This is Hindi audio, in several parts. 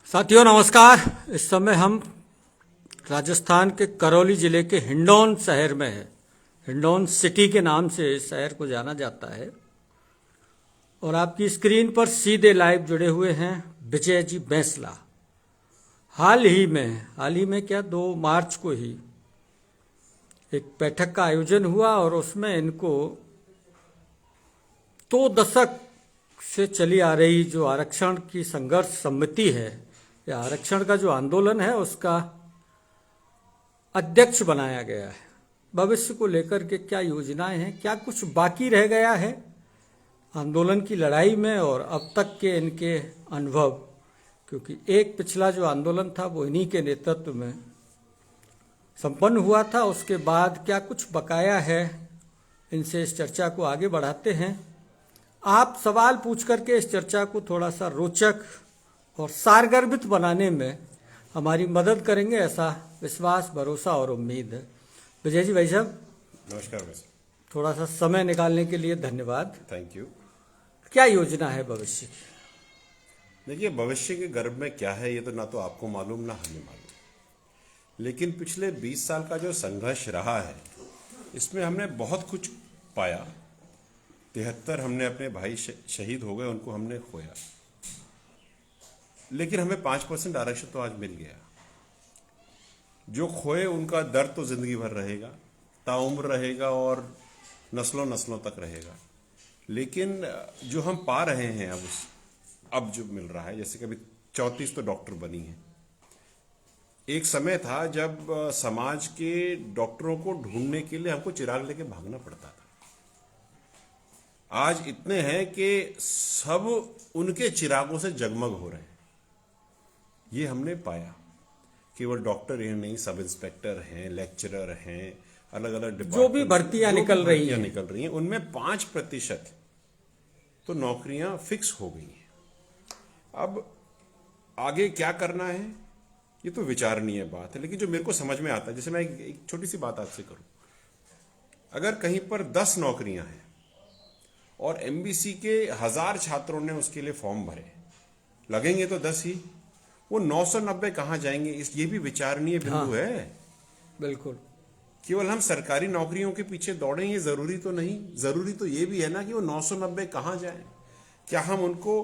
साथियों नमस्कार। इस समय हम राजस्थान के करौली जिले के हिंडौन शहर में है। हिंडौन सिटी के नाम से इस शहर को जाना जाता है। और आपकी स्क्रीन पर सीधे लाइव जुड़े हुए हैं विजय जी बैंसला। हाल ही में क्या 2 मार्च को ही एक बैठक का आयोजन हुआ और उसमें इनको 2 दशक से चली आ रही जो आरक्षण की संघर्ष समिति है या आरक्षण का जो आंदोलन है उसका अध्यक्ष बनाया गया है। भविष्य को लेकर के क्या योजनाएं हैं, क्या कुछ बाकी रह गया है आंदोलन की लड़ाई में और अब तक के इनके अनुभव, क्योंकि एक पिछला जो आंदोलन था वो इन्हीं के नेतृत्व में संपन्न हुआ था। उसके बाद क्या कुछ बकाया है, इनसे इस चर्चा को आगे बढ़ाते हैं। आप सवाल पूछ करके इस चर्चा को थोड़ा सा रोचक और सारगर्भित बनाने में हमारी मदद करेंगे, ऐसा विश्वास, भरोसा और उम्मीद है। विजय जी, भाई साहब नमस्कार। वैसे थोड़ा सा समय निकालने के लिए धन्यवाद। Thank you. क्या योजना है भविष्य की? देखिए, भविष्य के गर्भ में क्या है ये तो ना तो आपको मालूम ना हमें मालूम, लेकिन पिछले 20 साल का जो संघर्ष रहा है इसमें हमने बहुत कुछ पाया। 73 हमने अपने भाई शहीद हो गए, उनको हमने खोया, लेकिन हमें 5% आरक्षण तो आज मिल गया। जो खोए उनका दर्द तो जिंदगी भर रहेगा, ताउम्र रहेगा और नस्लों नस्लों तक रहेगा। लेकिन जो हम पा रहे हैं अब जो मिल रहा है, जैसे कभी 34 तो डॉक्टर बनी है। एक समय था जब समाज के डॉक्टरों को ढूंढने के लिए हमको चिराग लेके भागना पड़ता था। आज इतने हैं कि सब उनके चिरागों से जगमग हो रहे हैं। ये हमने पाया। केवल डॉक्टर ही नहीं, सब इंस्पेक्टर हैं, लेक्चरर हैं, अलग अलग जो भी भर्तियां निकल रही हैं उनमें 5% तो नौकरियां फिक्स हो गई हैं। अब आगे क्या करना है ये तो विचारणीय बात है, लेकिन जो मेरे को समझ में आता है, जैसे मैं एक छोटी सी बात आपसे करूं, अगर कहीं पर 10 नौकरियां हैं और एमबीसी के 1000 छात्रों ने उसके लिए फॉर्म भरे, लगेंगे तो 10 ही, वो 990 कहां जाएंगे? ये भी विचारणीय बिंदु है। बिल्कुल। केवल हम सरकारी नौकरियों के पीछे दौड़ें ये जरूरी तो नहीं, जरूरी तो ये भी है ना कि वो 990 कहां जाएं। क्या हम उनको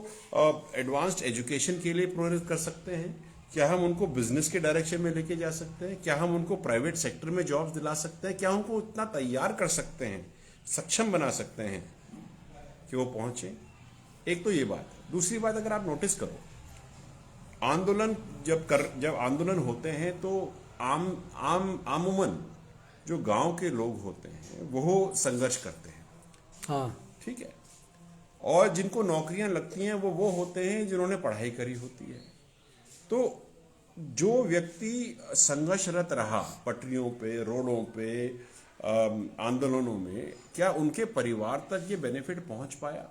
एडवांस्ड एजुकेशन के लिए प्रेरित कर सकते हैं? क्या हम उनको बिजनेस के डायरेक्शन में लेके जा सकते हैं? क्या हम उनको प्राइवेट सेक्टर में जॉब्स दिला सकते हैं? क्या उनको इतना तैयार कर सकते हैं, सक्षम बना सकते हैं कि वो पहुंचे? एक तो ये बात है। दूसरी बात, अगर आप नोटिस करो, आंदोलन जब आंदोलन होते हैं तो आमूमन जो गांव के लोग होते हैं वो संघर्ष करते हैं। हाँ, ठीक है। और जिनको नौकरियां लगती हैं वो होते हैं जिन्होंने पढ़ाई करी होती है। तो जो व्यक्ति संघर्षरत रहा पटरियों पे, रोडों पे, आंदोलनों में, क्या उनके परिवार तक ये बेनिफिट पहुंच पाया?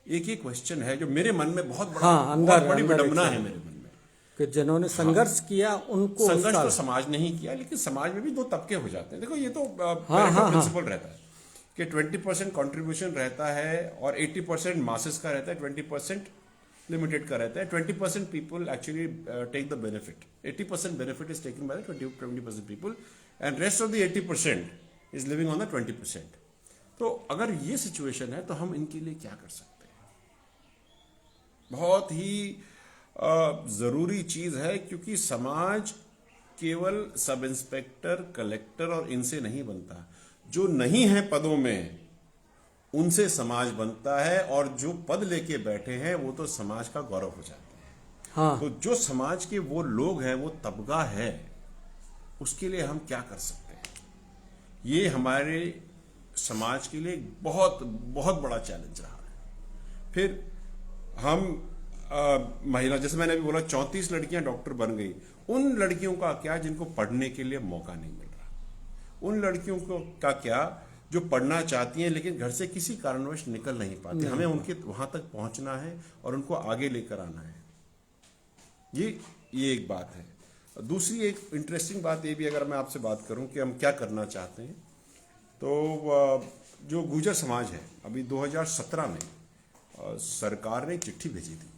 एक ही क्वेश्चन है जो मेरे मन में बहुत बड़ी विडंबना है मेरे मन में, कि जिन्होंने संघर्ष किया उनको संघर्ष तो समाज ने ही किया, लेकिन समाज में भी 2 तबके हो जाते हैं। देखो, ये तो प्रिंसिपल रहता है कि 20% कंट्रीब्यूशन रहता है और 80% मासेस का रहता है, 20% लिमिटेड का रहता है। 20% people actually take the benefit, 80% benefit is taken by the 20% people and rest of the 80% is living on the 20%। तो अगर ये सिचुएशन है तो हम इनके लिए क्या कर सकते हैं? बहुत ही जरूरी चीज है, क्योंकि समाज केवल सब इंस्पेक्टर, कलेक्टर और इनसे नहीं बनता। जो नहीं है पदों में उनसे समाज बनता है, और जो पद लेके बैठे हैं वो तो समाज का गौरव हो जाते हैं। हाँ। तो जो समाज के वो लोग हैं, वो तबका है, उसके लिए हम क्या कर सकते हैं? ये हमारे समाज के लिए बहुत बहुत बड़ा चैलेंज रहा है। फिर हम महिला, जैसे मैंने अभी बोला, 34 लड़कियां डॉक्टर बन गई। उन लड़कियों का क्या जिनको पढ़ने के लिए मौका नहीं मिल रहा? उन लड़कियों को का क्या जो पढ़ना चाहती हैं लेकिन घर से किसी कारणवश निकल नहीं पाती? हमें उनके वहां तक पहुंचना है और उनको आगे लेकर आना है। ये एक बात है। दूसरी एक इंटरेस्टिंग बात ये भी, अगर मैं आपसे बात करूं कि हम क्या करना चाहते हैं, तो जो गुर्जर समाज है, अभी 2017 में सरकार ने एक चिट्ठी भेजी थी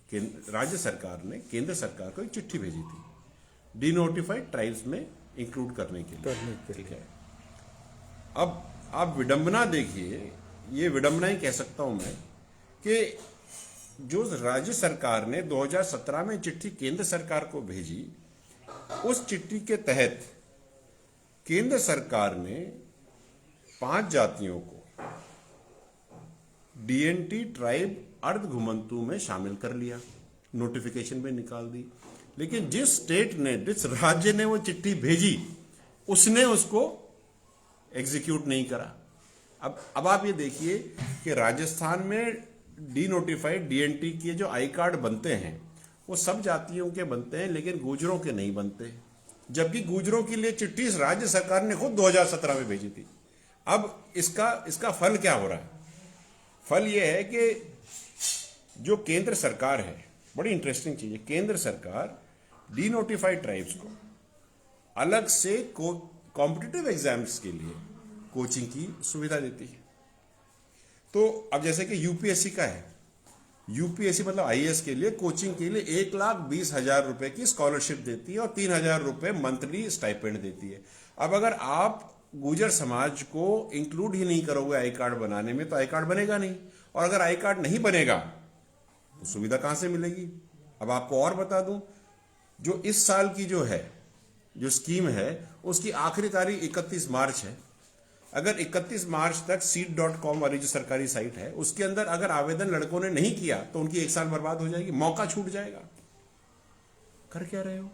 राज्य सरकार ने केंद्र सरकार को एक चिट्ठी भेजी थी डिनोटिफाइड ट्राइब्स में इंक्लूड करने के लिए। ठीक है, अब आप विडंबना देखिए, ये विडंबना ही कह सकता हूं मैं कि जो राज्य सरकार ने 2017 में चिट्ठी केंद्र सरकार को भेजी, उस चिट्ठी के तहत केंद्र सरकार ने 5 जातियों को डीएनटी ट्राइब अर्ध घुमंतु में शामिल कर लिया, नोटिफिकेशन में निकाल दी। लेकिन जिस स्टेट ने, जिस राज्य ने वो चिट्ठी भेजी, उसने उसको एग्जीक्यूट नहीं करा। अब आप ये देखिए कि राजस्थान में डीनोटिफाइड डीएनटी के जो आई कार्ड बनते हैं वो सब जातियों के बनते हैं, लेकिन गुर्जरों के नहीं बनते, जबकि गुर्जरों के लिए चिट्ठी राज्य सरकार ने खुद 2017 में भेजी थी। अब इसका फल क्या हो रहा है? फल यह है कि जो केंद्र सरकार है, बड़ी इंटरेस्टिंग चीज है, केंद्र सरकार डीनोटिफाइड ट्राइब्स को अलग से कॉम्पिटिटिव एग्जाम्स के लिए कोचिंग की सुविधा देती है। तो अब जैसे कि यूपीएससी का है, यूपीएससी मतलब आईएएस के लिए कोचिंग के लिए 1,20,000 रुपए की स्कॉलरशिप देती है और 3,000 रुपए मंथली स्टाइपेंड देती है। अब अगर आप गुर्जर समाज को इंक्लूड ही नहीं करोगे आई कार्ड बनाने में, तो आई कार्ड बनेगा नहीं, और अगर आई कार्ड नहीं बनेगा तो सुविधा कहां से मिलेगी? अब आपको और बता दूं, जो इस साल की जो स्कीम है उसकी आखिरी तारीख 31 मार्च है। अगर 31 मार्च तक seed.com वाली जो सरकारी साइट है उसके अंदर अगर आवेदन लड़कों ने नहीं किया तो उनकी 1 साल बर्बाद हो जाएगी, मौका छूट जाएगा। कर क्या रहे हो?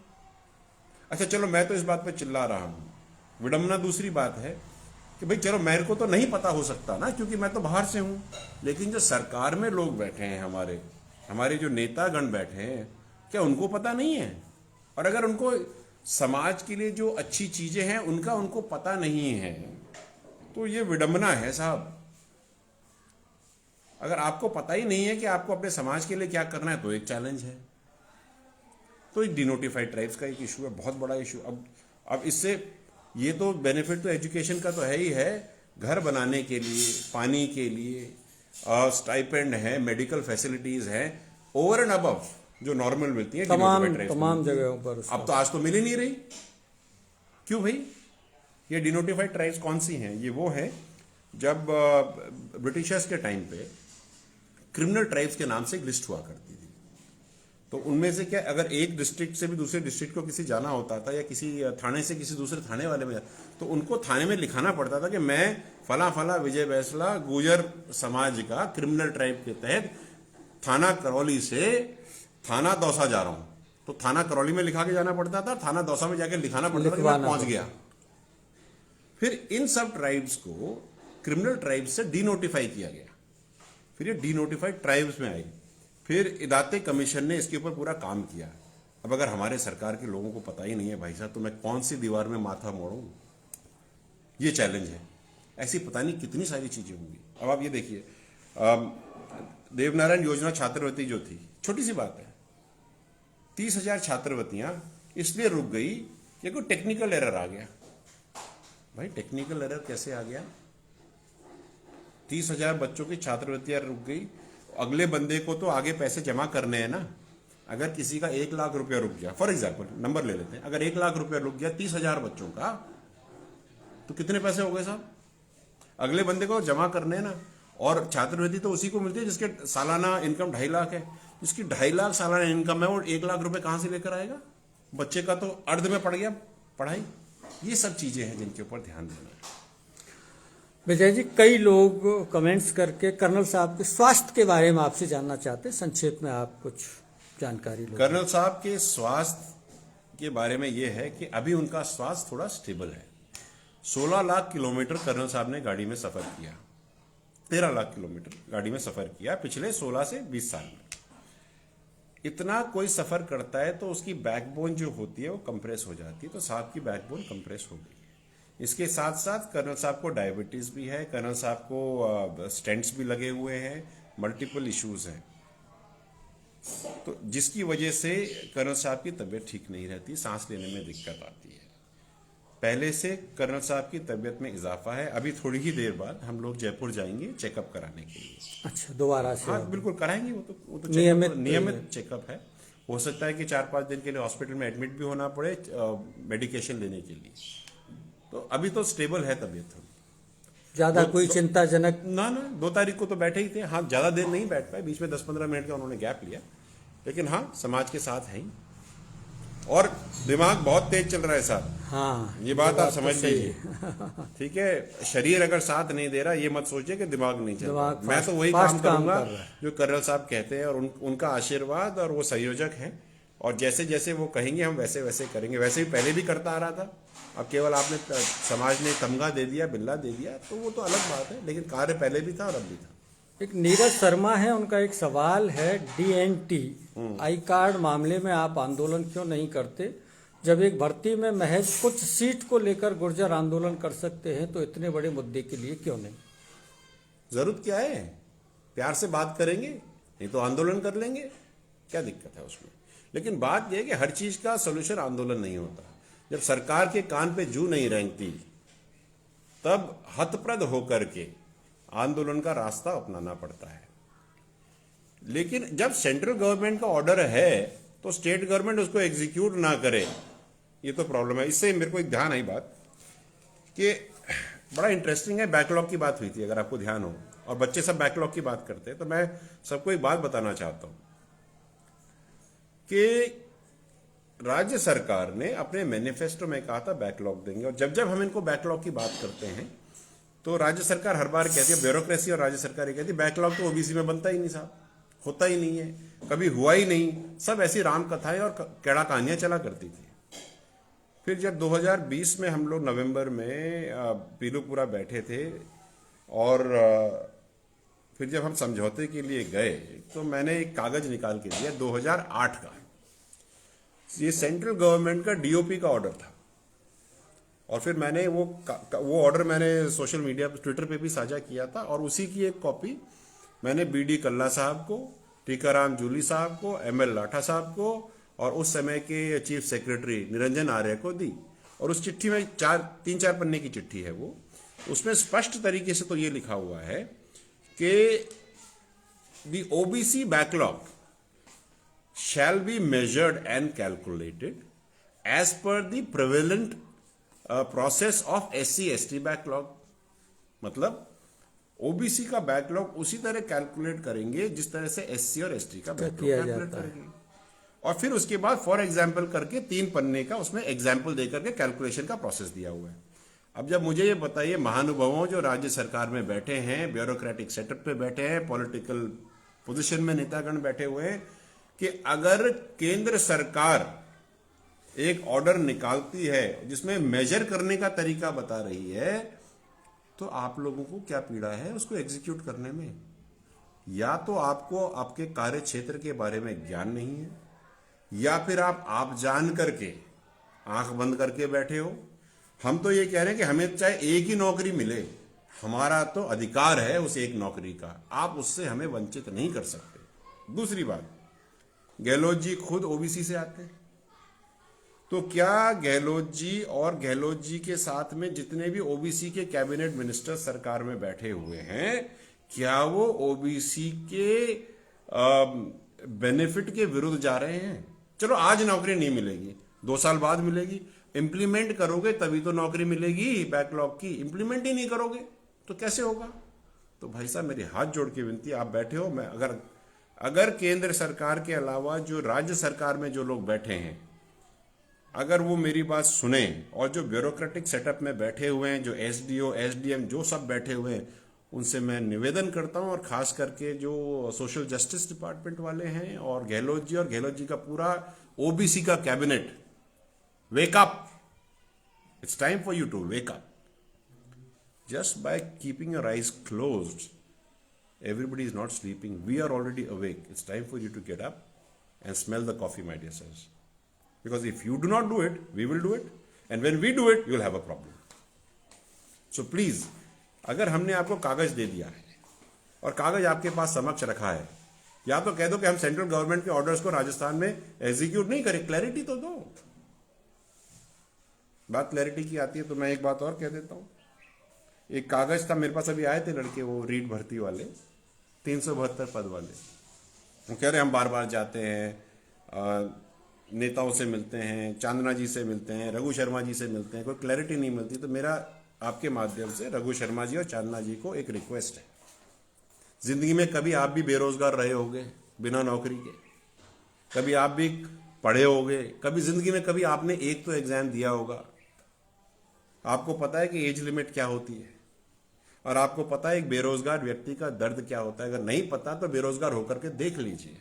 अच्छा चलो, मैं तो इस बात पे चिल्ला रहा हूं, विडंबना दूसरी बात है कि भाई चलो मेरे को तो नहीं पता हो सकता ना, क्योंकि मैं तो बाहर से हूं, लेकिन जो सरकार में लोग बैठे हैं, हमारे जो नेतागण बैठे हैं, क्या उनको पता नहीं है? और अगर उनको समाज के लिए जो अच्छी चीजें हैं उनको पता नहीं है, तो ये विडंबना है साहब। अगर आपको पता ही नहीं है कि आपको अपने समाज के लिए क्या करना है, तो एक चैलेंज है। तो डिनोटिफाइड ट्राइब्स का एक इशू है, बहुत बड़ा इशू। अब इससे ये तो बेनिफिट तो एजुकेशन का तो है ही है, घर बनाने के लिए, पानी के लिए स्टाइपेंड है, मेडिकल फैसिलिटीज है, ओवर एंड अबव जो नॉर्मल मिलती है तमाम जगहों पर। अब तो आज तो मिल ही नहीं रही। क्यों भाई? ये डिनोटिफाइड ट्राइब्स कौन सी हैं? ये वो है जब ब्रिटिशर्स के टाइम पे क्रिमिनल ट्राइब्स के नाम से एक लिस्ट हुआ करती थी। तो उनमें से क्या, अगर एक डिस्ट्रिक्ट से भी दूसरे डिस्ट्रिक्ट को किसी जाना होता था, या किसी थाने से किसी दूसरे थाने वाले में, तो उनको थाने में लिखाना पड़ता था कि मैं फला फला विजय बैसला गुर्जर समाज का क्रिमिनल ट्राइब के तहत थाना करौली से थाना दौसा जा रहा हूं। तो थाना करौली में लिखा के जाना पड़ता था, थाना दौसा में जाकर लिखाना पड़ता था कि मैं पहुंच गया। फिर इन सब ट्राइब्स को क्रिमिनल ट्राइब्स से डीनोटिफाई किया गया, फिर ये डीनोटिफाइड ट्राइब्स में आई, फिर इदाते कमीशन ने इसके ऊपर पूरा काम किया। अब अगर हमारे सरकार के लोगों को पता ही नहीं है भाई साहब, तो मैं कौन सी दीवार में माथा मोड़ूं? ये चैलेंज है। ऐसी पता नहीं कितनी सारी चीजें होंगी। अब आप ये देखिए, देवनारायण योजना छात्रवृत्ति जो थी, छोटी सी बात है, 30,000 छात्रवृत्तियां इसलिए रुक गई कि कोई टेक्निकल एरर आ गया। भाई टेक्निकल एरर कैसे आ गया? 30,000 बच्चों की छात्रवृत्तियां रुक गई, अगले बंदे को तो आगे पैसे जमा करने हैं ना। अगर किसी का 1 लाख रुपया रुक गया, फॉर एग्जाम्पल नंबर ले लेते हैं, अगर 1 लाख रुपया रुक गया 30,000 बच्चों का, तो कितने पैसे हो गए साहब? अगले बंदे को जमा करने हैं ना। और छात्रवृत्ति तो उसी को मिलती है जिसके सालाना इनकम 2.5 लाख है। जिसकी 2.5 लाख सालाना इनकम है, वो 1 लाख रुपए कहां से लेकर आएगा? बच्चे का तो अर्ध में पड़ गया पढ़ाई। ये सब चीजें हैं जिनके ऊपर ध्यान देना है। विजय जी, कई लोग कमेंट्स करके कर्नल साहब के स्वास्थ्य के बारे में आपसे जानना चाहते हैं, संक्षेप में आप कुछ जानकारी लो। कर्नल साहब के स्वास्थ्य के बारे में यह है कि अभी उनका स्वास्थ्य थोड़ा स्टेबल है। 16 लाख किलोमीटर कर्नल साहब ने गाड़ी में सफर किया, 13 लाख किलोमीटर गाड़ी में सफर किया पिछले 16 से 20 साल में। इतना कोई सफर करता है तो उसकी बैकबोन जो होती है वो कंप्रेस हो जाती है, तो साहब की बैकबोन कंप्रेस हो गई। इसके साथ साथ कर्नल साहब को डायबिटीज भी है, कर्नल साहब को स्टेंट्स भी लगे हुए हैं, मल्टीपल इश्यूज हैं, तो जिसकी वजह से कर्नल साहब की तबीयत ठीक नहीं रहती, सांस लेने में दिक्कत आती है। पहले से कर्नल साहब की तबीयत में इजाफा है। अभी थोड़ी ही देर बाद हम लोग जयपुर जाएंगे चेकअप कराने के लिए। अच्छा, दोबारा से हाँ बिल्कुल कराएंगे, वो तो नियमित चेकअप है। हो सकता है कि 4-5 दिन के लिए हॉस्पिटल में एडमिट भी होना पड़े मेडिकेशन लेने के लिए। तो अभी तो स्टेबल है तबीयत थोड़ी। ज्यादा कोई चिंताजनक ना 2 तारीख को तो बैठे ही थे। हाँ, ज्यादा देर नहीं बैठ पाए, बीच में 10-15 मिनट का उन्होंने गैप लिया, लेकिन हाँ समाज के साथ हैं। और दिमाग बहुत तेज चल रहा है साहब। हाँ, ये बात आप तो समझ सही लीजिए। ठीक है, शरीर अगर साथ नहीं दे रहा, ये मत सोचिए कि दिमाग नहीं चल रहा। दिमाग मैं तो वही फास्ट काम करूंगा कर रहा है। जो कर्नल साहब कहते हैं, और उनका आशीर्वाद, और वो संयोजक हैं, और जैसे जैसे वो कहेंगे हम वैसे वैसे करेंगे। वैसे भी पहले भी करता आ रहा था, अब केवल आपने समाज ने तमगा दे दिया, बिल्ला दे दिया, तो वो तो अलग बात है, लेकिन कार्य पहले भी था और अब भी था। एक नीरज शर्मा है, उनका एक सवाल है, DNT आई कार्ड मामले में आप आंदोलन क्यों नहीं करते? जब एक भर्ती में महज कुछ सीट को लेकर गुर्जर आंदोलन कर सकते हैं, तो इतने बड़े मुद्दे के लिए क्यों नहीं? जरूरत क्या है? प्यार से बात करेंगे, नहीं तो आंदोलन कर लेंगे, क्या दिक्कत है उसमें? लेकिन बात यह है कि हर चीज का सोल्यूशन आंदोलन नहीं होता। जब सरकार के कान पे जू नहीं रेंगती, तब हतप्रद होकर के आंदोलन का रास्ता अपनाना पड़ता है। लेकिन जब सेंट्रल गवर्नमेंट का ऑर्डर है, तो स्टेट गवर्नमेंट उसको एग्जीक्यूट ना करे, ये तो प्रॉब्लम है। इससे मेरे को एक ध्यान आई बात कि बड़ा इंटरेस्टिंग है, बैकलॉग की बात हुई थी, अगर आपको ध्यान हो, और बच्चे सब बैकलॉग की बात करते हैं, तो मैं सबको एक बात बताना चाहता हूं कि राज्य सरकार ने अपने मैनिफेस्टो में कहा था बैकलॉग देंगे, और जब जब हम इनको बैकलॉग की बात करते हैं तो राज्य सरकार हर बार कहती है, ब्यूरोक्रेसी और राज्य सरकार ये कहती है बैकलॉग तो ओबीसी में बनता ही नहीं साहब, होता ही नहीं है, कभी हुआ ही नहीं। सब ऐसी राम कथाएं और कैड़ा कहानियां चला करती थी। फिर जब 2020 में हम लोग नवंबर में पीलूपुरा बैठे थे, और फिर जब हम समझौते के लिए गए, तो मैंने एक कागज निकाल के दिया 2008 का। ये सेंट्रल गवर्नमेंट का डीओपी का ऑर्डर था, और फिर मैंने वो ऑर्डर मैंने सोशल मीडिया पर, ट्विटर पे भी साझा किया था, और उसी की एक कॉपी मैंने BD कल्ला साहब को, टीकाराम जूली साहब को, ML लाठा साहब को, और उस समय के चीफ सेक्रेटरी निरंजन आर्य को दी। और उस चिट्ठी में 3-4 पन्ने की चिट्ठी है वो, उसमें स्पष्ट तरीके से तो ये लिखा हुआ है कि the OBC backlog shall be measured and calculated as per the prevalent process of SC/ST backlog। मतलब OBC का बैकलॉग उसी तरह कैलकुलेट करेंगे जिस तरह से SC और ST का बैकलॉग कैलकुलेट करेंगे, और फिर उसके बाद फॉर एग्जाम्पल करके 3 पन्ने का उसमें एग्जाम्पल देकर के कैलकुलेशन का प्रोसेस दिया हुआ है। अब जब मुझे ये बताइए, महानुभावों जो राज्य सरकार में बैठे हैं, ब्यूरोक्रेटिक सेटअप पे बैठे हैं, पॉलिटिकल पोजीशन में नेतागण बैठे हुए हैं, कि अगर केंद्र सरकार एक ऑर्डर निकालती है जिसमें मेजर करने का तरीका बता रही है, तो आप लोगों को क्या पीड़ा है उसको एग्जीक्यूट करने में? या तो आपको आपके कार्य क्षेत्र के बारे में ज्ञान नहीं है, या फिर आप जान करके आंख बंद करके बैठे हो। हम तो ये कह रहे हैं कि हमें चाहे एक ही नौकरी मिले, हमारा तो अधिकार है उस एक नौकरी का, आप उससे हमें वंचित नहीं कर सकते। दूसरी बात, गहलोत जी खुद ओबीसी से आते हैं, तो क्या गहलोत जी और गहलोत जी के साथ में जितने भी ओबीसी के कैबिनेट मिनिस्टर सरकार में बैठे हुए हैं, क्या वो ओबीसी के बेनिफिट के विरुद्ध जा रहे हैं? चलो आज नौकरी नहीं मिलेगी, 2 साल बाद मिलेगी, इंप्लीमेंट करोगे तभी तो नौकरी मिलेगी। बैकलॉग की इंप्लीमेंट ही नहीं करोगे तो कैसे होगा? तो भाई साहब मेरी हाथ जोड़ के विनती, आप बैठे हो, मैं अगर केंद्र सरकार के अलावा जो राज्य सरकार में जो लोग बैठे हैं, अगर वो मेरी बात सुने, और जो ब्यूरोक्रेटिक सेटअप में बैठे हुए हैं, जो SDO SDM जो सब बैठे हुए हैं, उनसे मैं निवेदन करता हूं, और खास करके जो सोशल जस्टिस डिपार्टमेंट वाले हैं और गहलोत जी का पूरा ओबीसी का cabinet, wake up, it's time for you to wake up. Just by keeping your eyes closed, everybody is not sleeping, we are already awake, it's time for you to get up and smell the coffee, my dear sirs, because if you do not do it, we will do it, and when we do it, you will have a problem. So please, अगर हमने आपको कागज दे दिया है और कागज आपके पास समक्ष रखा है, या तो कह दो कि हम सेंट्रल गवर्नमेंट के ऑर्डर्स को राजस्थान में एग्जीक्यूट नहीं करें, क्लैरिटी तो दो। बात क्लैरिटी की आती है तो मैं एक बात और कह देता हूँ। एक कागज था मेरे पास, अभी आए थे लड़के वो रीट भर्ती वाले, 372 पद वाले। वो कह रहे हम बार बार जाते हैं, नेताओं से मिलते हैं, चांदना जी से मिलते हैं, रघु शर्मा जी से मिलते हैं, कोई क्लैरिटी नहीं मिलती। तो मेरा आपके माध्यम से रघु शर्मा जी और चांदना जी को एक रिक्वेस्ट है, जिंदगी में कभी आप भी बेरोजगार रहे होंगे बिना नौकरी के, कभी आप भी पढ़े होंगे, कभी जिंदगी में कभी आपने एक तो एग्जाम दिया होगा, आपको पता है कि एज लिमिट क्या होती है, और आपको पता है एक बेरोजगार व्यक्ति का दर्द क्या होता है। अगर नहीं पता तो बेरोजगार होकर के देख लीजिए।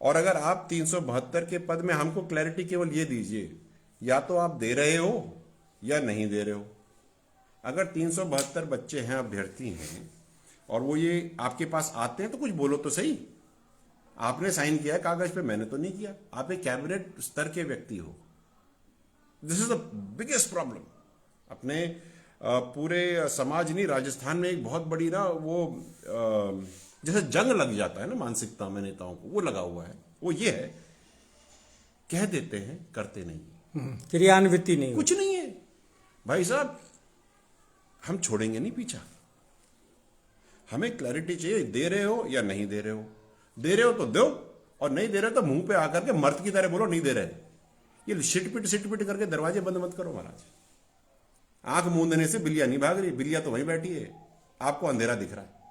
और अगर आप 372 के पद में हमको क्लैरिटी केवल ये दीजिए, या तो आप दे रहे हो या नहीं दे रहे हो। अगर 372 बच्चे हैं, अभ्यर्थी हैं, और वो ये आपके पास आते हैं तो कुछ बोलो तो सही। आपने साइन किया है कागज पे, मैंने तो नहीं किया। आप एक कैबिनेट स्तर के व्यक्ति हो। This is the biggest problem. अपने पूरे समाज नहीं, राजस्थान में एक बहुत बड़ी ना वो जैसे जंग लग जाता है ना मानसिकता में नेताओं को, वो लगा हुआ है। वो ये है, कह देते हैं करते नहीं, क्रियान्विति नहीं, कुछ नहीं है। भाई साहब हम छोड़ेंगे नहीं पीछा, हमें क्लैरिटी चाहिए। दे रहे हो या नहीं दे रहे हो, दे रहे हो तो दो, और नहीं दे रहे हो तो मुंह पे आकर के मर्द की तरह बोलो नहीं दे रहे। ये सिट पिट करके दरवाजे बंद मत करो महाराज। आंख मूंदने से बिल्लियां नहीं भाग रही, बिल्लियां तो वहीं बैठी है, आपको अंधेरा दिख रहा है।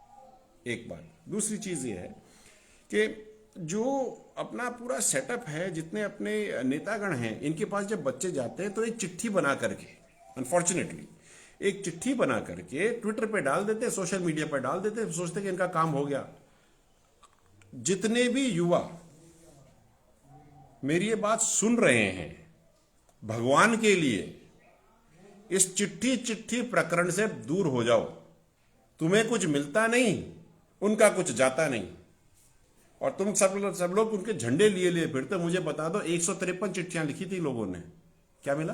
एक बात। दूसरी चीज ये है कि जो अपना पूरा सेटअप है, जितने अपने नेतागण हैं, इनके पास जब बच्चे जाते हैं तो एक चिट्ठी बना करके, अनफॉर्चुनेटली एक चिट्ठी बना करके ट्विटर पे डाल देते हैं, सोशल मीडिया पर डाल देते हैं, सोचते कि इनका काम हो गया। जितने भी युवा मेरी ये बात सुन रहे हैं, भगवान के लिए इस चिट्ठी प्रकरण से दूर हो जाओ। तुम्हें कुछ मिलता नहीं, उनका कुछ जाता नहीं, और तुम सब लोग उनके झंडे लिए लिए फिरते। मुझे बता दो, 153 चिट्ठियां लिखी थी लोगों ने, क्या मिला?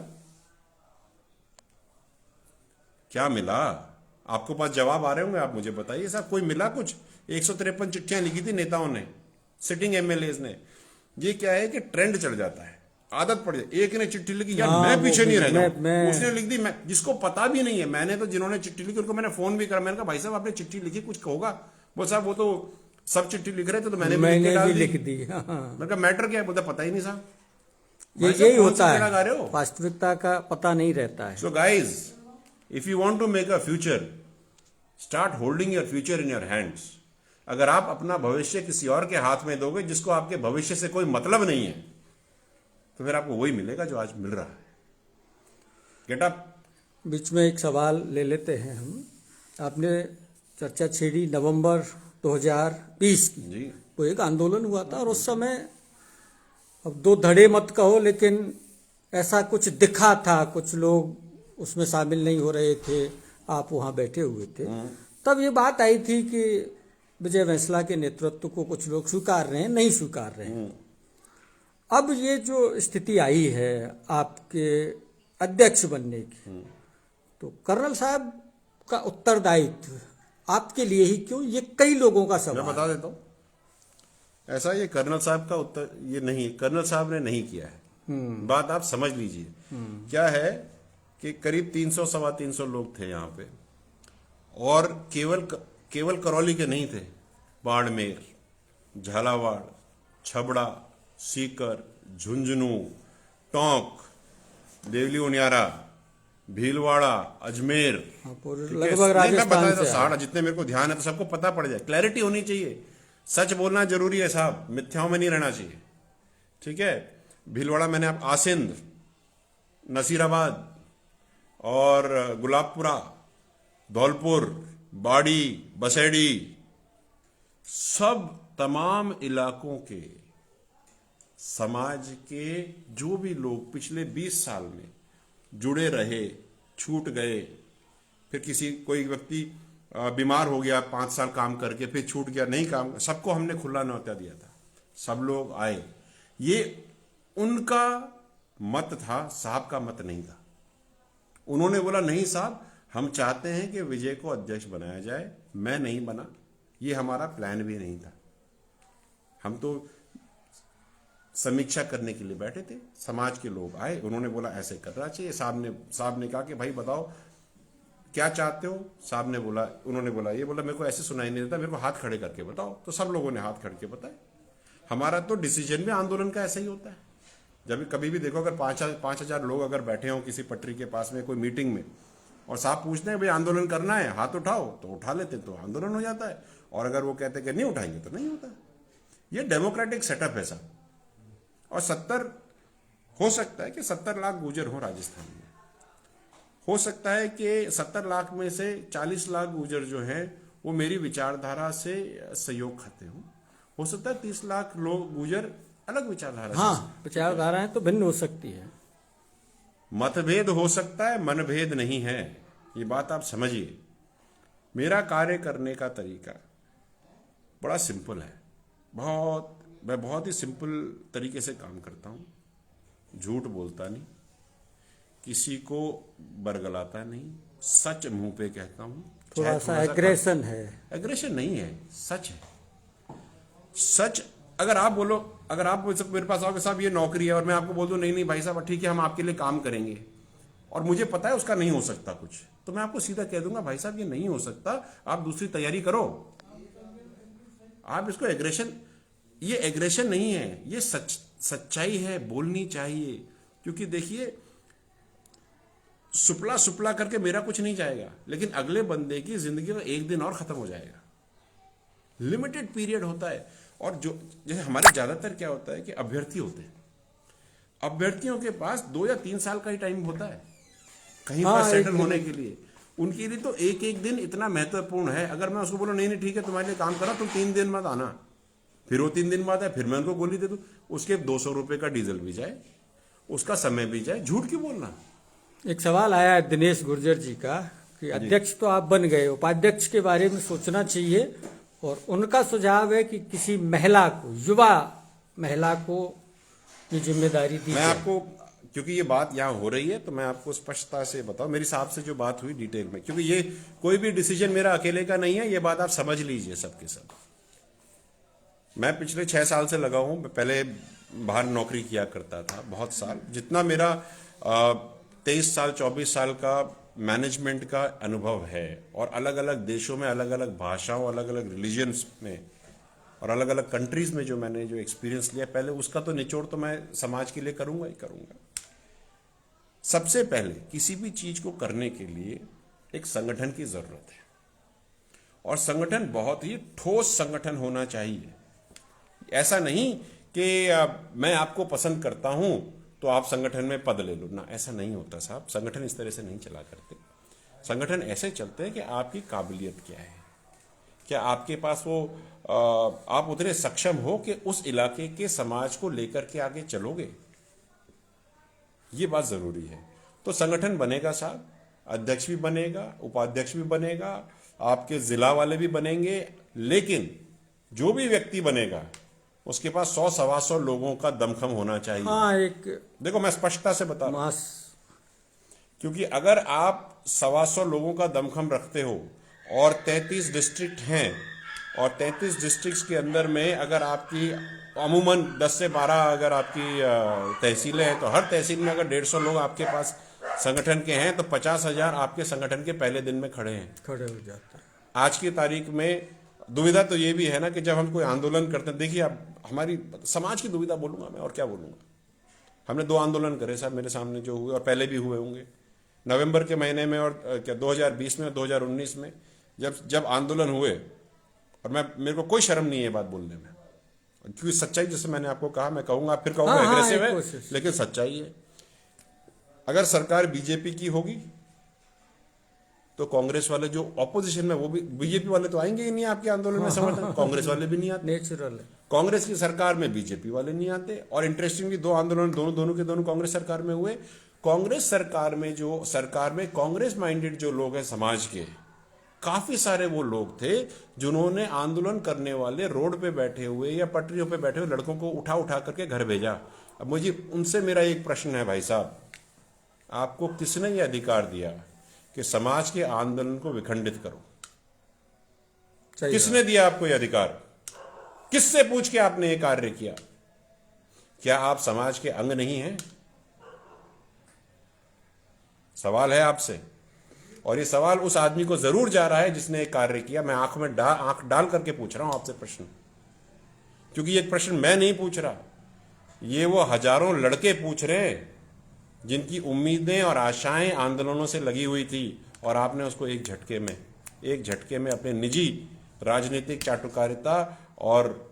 क्या मिला? आपको पास जवाब आ रहे होंगे, आप मुझे बताइए साहब, कोई मिला कुछ? 153 चिट्ठियां लिखी थी नेताओं ने, सिटिंग एमएलएज ने। ये क्या है कि ट्रेंड चढ़ जाता है, आदत पड़ जाती। एक ने चिट्ठी लिखी, यार मैं पीछे नहीं रह जाऊं, उसने लिख दी, मैं जिसको पता भी नहीं है। मैंने तो जिन्होंने चिट्ठी लिखी उनको मैंने फोन भी करा, मैंने कहा भाई साहब आपने चिट्ठी लिखी, कुछ कहोगा? वो साहब वो तो सब चिट्ठी लिख रहे थे तो मैंने भी लिख दी। मैंने कहा मैटर क्या है? बोलता पता ही नहीं साहब। यही होता है, वास्तविकता का पता नहीं रहता है। So guys, if you want to make a future, start holding your future in your hands. अगर आप अपना भविष्य किसी और के हाथ में दोगे, जिसको आपके भविष्य से कोई मतलब नहीं है, तो फिर आपको वही मिलेगा जो आज मिल रहा है। Get up. बीच में एक सवाल ले लेते हैं हम। आपने चर्चा छेड़ी नवंबर 2020 की जी। वो एक आंदोलन हुआ था, और उस समय, अब दो धड़े मत कहो, लेकिन ऐसा कुछ दिखा था, कुछ लोग उसमें शामिल नहीं हो रहे थे, आप वहां बैठे हुए थे। तब ये बात आई थी कि विजय बैंसला के नेतृत्व को कुछ लोग स्वीकार रहे हैं, नहीं स्वीकार रहे हैं। अब ये जो स्थिति आई है आपके अध्यक्ष बनने की, तो कर्नल साहब का उत्तरदायित्व आपके लिए ही क्यों? ये कई लोगों का सवाल। मैं बता देता हूं, ऐसा ये कर्नल साहब का उत्तर ये नहीं, कर्नल साहब ने नहीं किया है। बात आप समझ लीजिए। क्या है कि करीब 300 सवा 300 लोग थे यहाँ पे, और केवल करौली के नहीं थे, बाड़मेर, झालावाड़, छबड़ा, सीकर, झुंझुनू, टोंक, देवली उनियारा, भीलवाड़ा, अजमेर, लगभग राजस्थान से सारा, जितने मेरे को ध्यान है तो सबको पता पड़ जाए। क्लैरिटी होनी चाहिए, सच बोलना जरूरी है साहब, मिथ्याओं में नहीं रहना चाहिए। ठीक है। भीलवाड़ा मैंने आप आसिंद, नसीराबाद और गुलाबपुरा, धौलपुर, बाड़ी, बसेड़ी, सब तमाम इलाकों के समाज के जो भी लोग पिछले 20 साल में जुड़े रहे, छूट गए, फिर कोई व्यक्ति बीमार हो गया 5 साल काम करके, फिर छूट गया, नहीं काम, सबको हमने खुला न्योता दिया था, सब लोग आए। ये उनका मत था, साहब का मत नहीं था। उन्होंने बोला नहीं साहब, हम चाहते हैं कि विजय को अध्यक्ष बनाया जाए, मैं नहीं बना, ये हमारा प्लान भी नहीं था। हम तो समीक्षा करने के लिए बैठे थे। समाज के लोग आए, उन्होंने बोला ऐसे करना चाहिए। साहब ने कहा कि भाई बताओ क्या चाहते हो। साहब ने बोला, उन्होंने बोला, ये बोला मेरे को ऐसे सुनाई नहीं देता, मेरे को हाथ खड़े करके बताओ। तो सब लोगों ने हाथ खड़े के बताए। हमारा तो डिसीजन में आंदोलन का ऐसा ही होता है। जब कभी भी देखो, अगर 5,000 लोग अगर बैठे हों किसी पटरी के पास में कोई मीटिंग में, और साहब पूछते हैं भाई आंदोलन करना है, हाथ उठाओ, तो उठा लेते, तो आंदोलन हो जाता है। और अगर वो कहते हैं कि नहीं उठाएंगे तो नहीं होता। ये डेमोक्रेटिक सेटअप है साहब। और 70 हो सकता है कि 70 लाख गुर्जर हो राजस्थान में, हो सकता है कि 70 लाख में से 40 लाख गुर्जर जो हैं वो मेरी विचारधारा से सहयोग खाते हो सकता है 30 लाख लोग गुर्जर अलग विचारधारा से। हाँ, विचारधाराएं तो भिन्न हो सकती है। मतभेद हो सकता है, मनभेद नहीं है। ये बात आप समझिए। मेरा कार्य करने का तरीका बड़ा सिंपल है। मैं बहुत ही सिंपल तरीके से काम करता हूं। झूठ बोलता नहीं, किसी को बरगलाता नहीं, सच मुंह पे कहता हूं। थोड़ा सा एग्रेशन है। एग्रेशन नहीं है, सच है। सच अगर आप बोलो, अगर आप मेरे पास आओगे साहब ये नौकरी है, और मैं आपको बोल दूं नहीं नहीं भाई साहब ठीक है हम आपके लिए काम करेंगे, और मुझे पता है उसका नहीं हो सकता कुछ, तो मैं आपको सीधा कह दूंगा भाई साहब ये नहीं हो सकता, आप दूसरी तैयारी करो। आप इसको एग्रेशन, ये एग्रेशन नहीं है, ये सच्चाई है, बोलनी चाहिए। क्योंकि देखिए सुपला सुपला करके मेरा कुछ नहीं जाएगा, लेकिन अगले बंदे की जिंदगी का एक दिन और खत्म हो जाएगा। लिमिटेड पीरियड होता है। और जो जैसे हमारे ज्यादातर क्या होता है कि अभ्यर्थी होते हैं, अभ्यर्थियों के पास 2 या 3 साल का ही टाइम होता है कहीं पर सेटल होने के लिए। उनके लिए तो एक एक दिन इतना महत्वपूर्ण है। अगर मैं उसको बोलूं नहीं नहीं ठीक है तुम्हारे लिए काम करा, तुम 3 दिन बाद आना, फिर वो 3 दिन बाद है, फिर मैं उनको गोली दे दूं, उसके 200 रुपए का डीजल भी जाए, उसका समय भी जाए, झूठ क्यों बोलना। एक सवाल आया है दिनेश गुर्जर जी का कि अध्यक्ष तो आप बन गए, उपाध्यक्ष के बारे में सोचना चाहिए, और उनका सुझाव है कि किसी महिला को, युवा महिला को ये जिम्मेदारी दी। मैं आपको, क्योंकि ये बात यहाँ हो रही है तो मैं आपको स्पष्टता से बताऊं, मेरी साहब से जो बात हुई डिटेल में, क्योंकि ये कोई भी डिसीजन मेरा अकेले का नहीं है, ये बात आप समझ लीजिए सबके सब। मैं पिछले 6 साल से लगा हूं। पहले बाहर नौकरी किया करता था बहुत साल। जितना मेरा 23 साल 24 साल का मैनेजमेंट का अनुभव है, और अलग अलग देशों में अलग अलग भाषाओं, अलग अलग रिलीजन्स में और अलग अलग कंट्रीज में जो मैंने जो एक्सपीरियंस लिया, पहले उसका तो निचोड़ तो मैं समाज के लिए करूंगा ही करूंगा। सबसे पहले किसी भी चीज को करने के लिए एक संगठन की जरूरत है, और संगठन बहुत ही ठोस संगठन होना चाहिए। ऐसा नहीं कि मैं आपको पसंद करता हूं तो आप संगठन में पद ले लो ना, ऐसा नहीं होता साहब। संगठन इस तरह से नहीं चला करते। संगठन ऐसे चलते हैं कि आपकी काबिलियत क्या है, क्या आपके पास वो आप उतने सक्षम हो कि उस इलाके के समाज को लेकर के आगे चलोगे, ये बात जरूरी है। तो संगठन बनेगा साहब, अध्यक्ष भी बनेगा, उपाध्यक्ष भी बनेगा, आपके जिला वाले भी बनेंगे, लेकिन जो भी व्यक्ति बनेगा उसके पास 100-125 लोगों का दमखम होना चाहिए। हाँ, एक देखो मैं स्पष्टता से बता रहा हूं, मास, क्योंकि अगर आप 125 लोगों का दमखम रखते हो और 33 डिस्ट्रिक्ट हैं, और 33 डिस्ट्रिक्ट्स के अंदर में अगर आपकी अमूमन 10 से 12 अगर आपकी तहसीलें हैं, तो हर तहसील में अगर 150 लोग आपके पास संगठन के हैं, तो 50,000 आपके संगठन के पहले दिन में खड़े हो जाते हैं। आज की तारीख में दुविधा तो ये भी है ना कि जब हम कोई आंदोलन करते हैं, देखिए आप हमारी समाज की दुविधा बोलूंगा मैं, और क्या बोलूंगा। हमने 2 आंदोलन करे साहब मेरे सामने जो हुए, और पहले भी हुए होंगे, नवंबर के महीने में और क्या 2020 में और 2019 में, जब आंदोलन हुए। और मेरे को कोई शर्म नहीं है बात बोलने में, क्योंकि सच्चाई, जैसे मैंने आपको कहा, मैं कहूंगा, फिर कहूंगा एग्रेसिव है, लेकिन सच्चाई है। अगर सरकार बीजेपी की होगी तो कांग्रेस वाले जो ऑपोजिशन में, वो भी, बीजेपी वाले तो आएंगे ही नहीं आपके आंदोलन में समर्थन, कांग्रेस वाले भी नहीं आते, नेचुरल है। कांग्रेस की सरकार में बीजेपी वाले नहीं आते। और इंटरेस्टिंगली 2 आंदोलन दोनों के दोनों कांग्रेस सरकार में हुए। कांग्रेस सरकार में कांग्रेस माइंडेड जो लोग हैं समाज के, काफी सारे वो लोग थे जिन्होंने आंदोलन करने वाले रोड पे बैठे हुए या पटरियों पे बैठे हुए लड़कों को उठा उठा करके घर भेजा। अब मुझे उनसे मेरा एक प्रश्न है, भाई साहब आपको किसने ये अधिकार दिया कि समाज के आंदोलन को विखंडित करो? किसने दिया आपको यह अधिकार? किससे पूछ के आपने ये कार्य किया? क्या आप समाज के अंग नहीं हैं? सवाल है आपसे। और ये सवाल उस आदमी को जरूर जा रहा है जिसने एक कार्य किया। मैं आंख डाल करके पूछ रहा हूं आपसे प्रश्न, क्योंकि ये प्रश्न मैं नहीं पूछ रहा, ये वो हजारों लड़के पूछ रहे हैं जिनकी उम्मीदें और आशाएं आंदोलनों से लगी हुई थी, और आपने उसको एक झटके में अपने निजी राजनीतिक चाटुकारिता और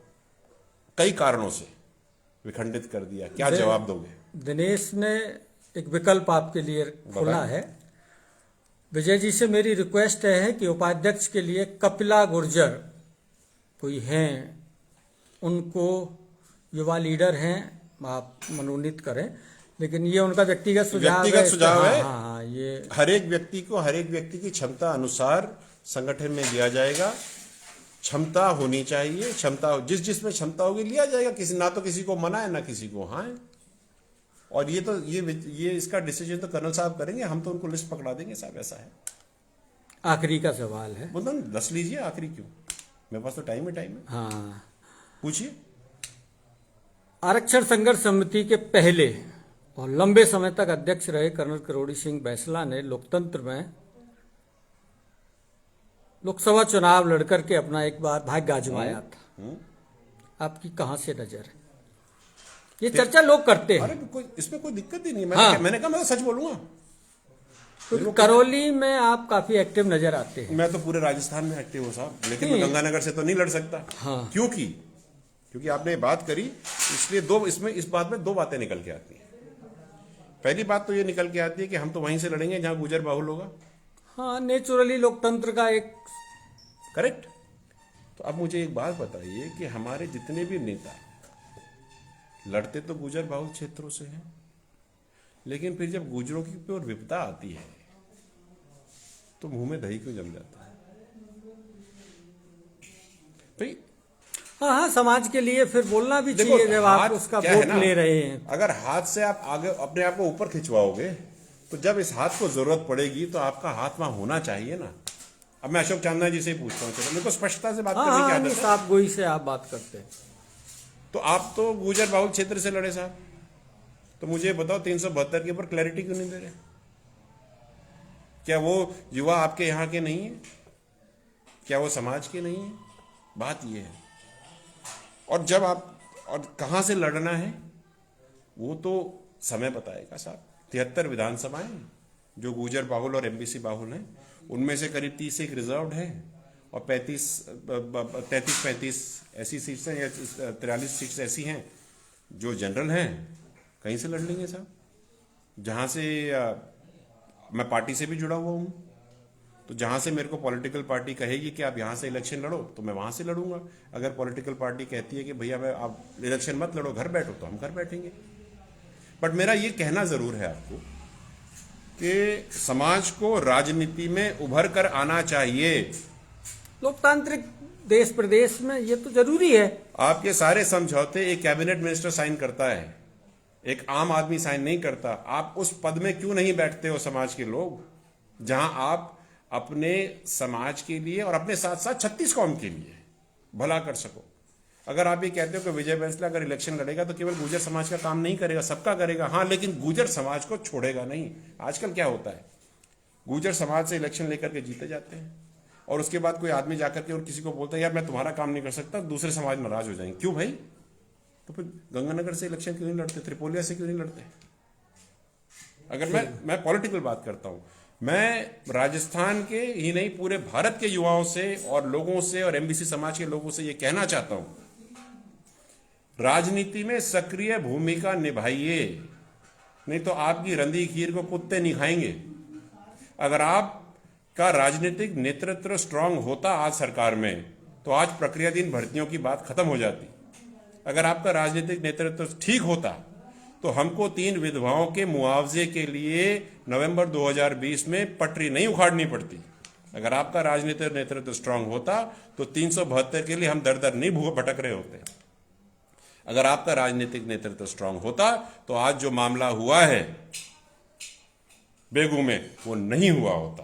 कई कारणों से विखंडित कर दिया। क्या जवाब दोगे? दिनेश ने एक विकल्प आपके लिए खोला है। विजय जी से मेरी रिक्वेस्ट है कि उपाध्यक्ष के लिए कपिला गुर्जर कोई हैं, उनको युवा लीडर हैं, आप मनोनीत करें। लेकिन ये उनका व्यक्तिगत सुझाव है। हाँ, ये हर एक व्यक्ति की क्षमता अनुसार संगठन में दिया जाएगा। क्षमता होनी चाहिए, क्षमता जिसमें क्षमता होगी लिया जाएगा। ना तो किसी को मना है ना किसी को हाँ है। और ये इसका डिसीजन तो कर्नल साहब करेंगे, हम तो उनको लिस्ट पकड़ा देंगे साहब, ऐसा है। आखिरी का सवाल है। बोलो 10 लीजिए, आखिरी क्यों, मेरे पास तो टाइम है। हाँ, पूछिए। आरक्षण संघर्ष समिति के पहले और लंबे समय तक अध्यक्ष रहे कर्नल किरोड़ी सिंह बैंसला ने लोकतंत्र में लोकसभा चुनाव लड़कर के अपना एक बार भाग्य आजमाया था। आपकी कहां से नजर है? ये चर्चा लोग करते हैं। अरे इसमें कोई दिक्कत ही नहीं। मैंने कहा मैं तो सच बोलूंगा। क्योंकि करौली में आप काफी एक्टिव नजर आते हैं। मैं तो पूरे राजस्थान में एक्टिव हूँ साहब, लेकिन मैं गंगानगर से तो नहीं लड़ सकता। हाँ। क्योंकि आपने बात करी, इसलिए इस बात में 2 बातें निकल के आती हैं। पहली बात तो ये निकल के आती है कि हम तो वहीं से लड़ेंगे जहां गुजर बाहुल होगा। हाँ, नेचुरली लोकतंत्र का एक करेक्ट। तो अब मुझे एक बात बताइए कि हमारे जितने भी नेता लड़ते तो गुजर बाहुल क्षेत्रों से हैं, लेकिन फिर जब गुजरों की पे और विपदा आती है तो मुंह में दही क्यों जम जाता है भाई? हाँ, समाज के लिए फिर बोलना भी चाहिए जब आप उसका वोट ले रहे हैं। अगर हाथ से आप आगे अपने आप को ऊपर खिंचवाओगे तो जब इस हाथ को जरूरत पड़ेगी तो आपका हाथ वहां होना चाहिए ना। अब मैं अशोक चांदना जी से ही पूछता हूँ, चलो मेरे को स्पष्टता से बात करने की आदत है। साहब गोई से आप बात करते हैं तो आप तो गुजर बाहुल क्षेत्र से लड़े साहब, तो मुझे बताओ 372 के ऊपर क्लैरिटी क्यों नहीं दे रहे? क्या वो युवा आपके यहाँ के नहीं है? क्या वो समाज के नहीं है? बात ये है। और जब और कहां से लड़ना है वो तो समय बताएगा साहब। 73 विधानसभाएं जो गुजर बाहुल और एमबीसी बाहुल हैं, उनमें से करीब 30 एक रिजर्व्ड है और 33-35 ऐसी सीट्स हैं या 43 सीट्स ऐसी हैं जो जनरल हैं। कहीं से लड़ लेंगे साहब। जहां से मैं पार्टी से भी जुड़ा हुआ हूं, तो जहां से मेरे को पॉलिटिकल पार्टी कहेगी कि आप यहां से इलेक्शन लड़ो तो मैं वहां से लड़ूंगा। अगर पॉलिटिकल पार्टी कहती है कि भैया आप इलेक्शन मत लड़ो, घर बैठो, तो हम घर बैठेंगे। बट मेरा ये कहना जरूर है आपको कि समाज को राजनीति में उभर कर आना चाहिए। लोकतांत्रिक देश प्रदेश में ये तो जरूरी है। आपके सारे समझौते एक कैबिनेट मिनिस्टर साइन करता है, एक आम आदमी साइन नहीं करता। आप उस पद में क्यों नहीं बैठते हो समाज के लोग, जहां आप अपने समाज के लिए और अपने साथ साथ 36 कौम के लिए भला कर सको। अगर आप ये कहते हो कि विजय बैंसला अगर इलेक्शन लड़ेगा तो केवल गुजर समाज का काम नहीं करेगा, सबका करेगा। हाँ, लेकिन गुजर समाज को छोड़ेगा नहीं। आजकल क्या होता है, गुजर समाज से इलेक्शन लेकर के जीते जाते हैं और उसके बाद कोई आदमी जाकर के और किसी को बोलता है यार मैं तुम्हारा काम नहीं कर सकता, दूसरे समाज नाराज हो जाएंगे। क्यों भाई? तो फिर गंगानगर से इलेक्शन क्यों नहीं लड़ते, त्रिपोलिया से क्यों नहीं लड़ते? अगर मैं पॉलिटिकल बात करता हूं, मैं राजस्थान के ही नहीं पूरे भारत के युवाओं से और लोगों से और एमबीसी समाज के लोगों से यह कहना चाहता हूं, राजनीति में सक्रिय भूमिका निभाइए, नहीं तो आपकी रंधी खीर को कुत्ते नहीं खाएंगे। अगर आपका राजनीतिक नेतृत्व स्ट्रांग होता आज सरकार में, तो आज प्रक्रियाधीन भर्तियों की बात खत्म हो जाती। अगर आपका राजनीतिक नेतृत्व ठीक होता तो हमको 3 विधवाओं के मुआवजे के लिए नवंबर 2020 में पटरी नहीं उखाड़नी पड़ती। अगर आपका राजनीतिक नेतृत्व स्ट्रांग होता तो 372 के लिए हम दर दर नहीं भटक रहे होते। अगर आपका राजनीतिक नेतृत्व स्ट्रांग होता तो आज जो मामला हुआ है बेगू में वो नहीं हुआ होता।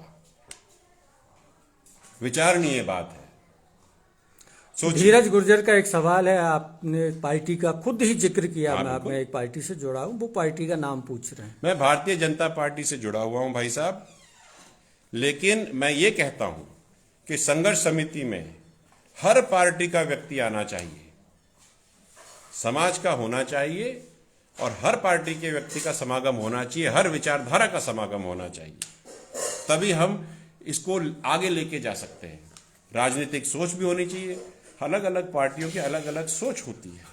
विचारणीय बात है। धीरज गुर्जर का एक सवाल है, आपने पार्टी का खुद ही जिक्र किया। हाँ, मैं एक पार्टी से जुड़ा हूं, वो पार्टी का नाम पूछ रहे हैं। मैं भारतीय जनता पार्टी से जुड़ा हुआ हूं भाई साहब, लेकिन मैं ये कहता हूं कि संघर्ष समिति में हर पार्टी का व्यक्ति आना चाहिए, समाज का होना चाहिए और हर पार्टी के व्यक्ति का समागम होना चाहिए, हर विचारधारा का समागम होना चाहिए, तभी हम इसको आगे लेके जा सकते हैं। राजनीतिक सोच भी होनी चाहिए, अलग अलग पार्टियों की अलग अलग सोच होती है,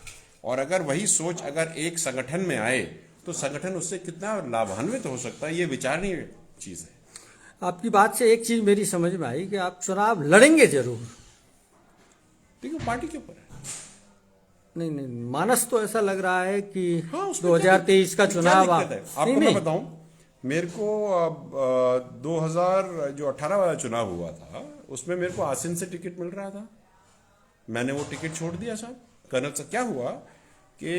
और अगर वही सोच अगर एक संगठन में आए तो संगठन उससे कितना लाभान्वित हो सकता है, ये विचारणीय चीज है। आपकी बात से एक चीज मेरी समझ में आई कि आप चुनाव लड़ेंगे जरूर। देखो पार्टी के ऊपर है। नहीं नहीं, मानस तो ऐसा लग रहा है कि हाँ, उसमें 2023 का चुनाव आपको मैं बताऊं, मेरे को 2018 वाला चुनाव हुआ था, उसमें मेरे को आसिन से टिकट मिल रहा था, मैंने वो टिकट छोड़ दिया साहब। कर्नल से क्या हुआ कि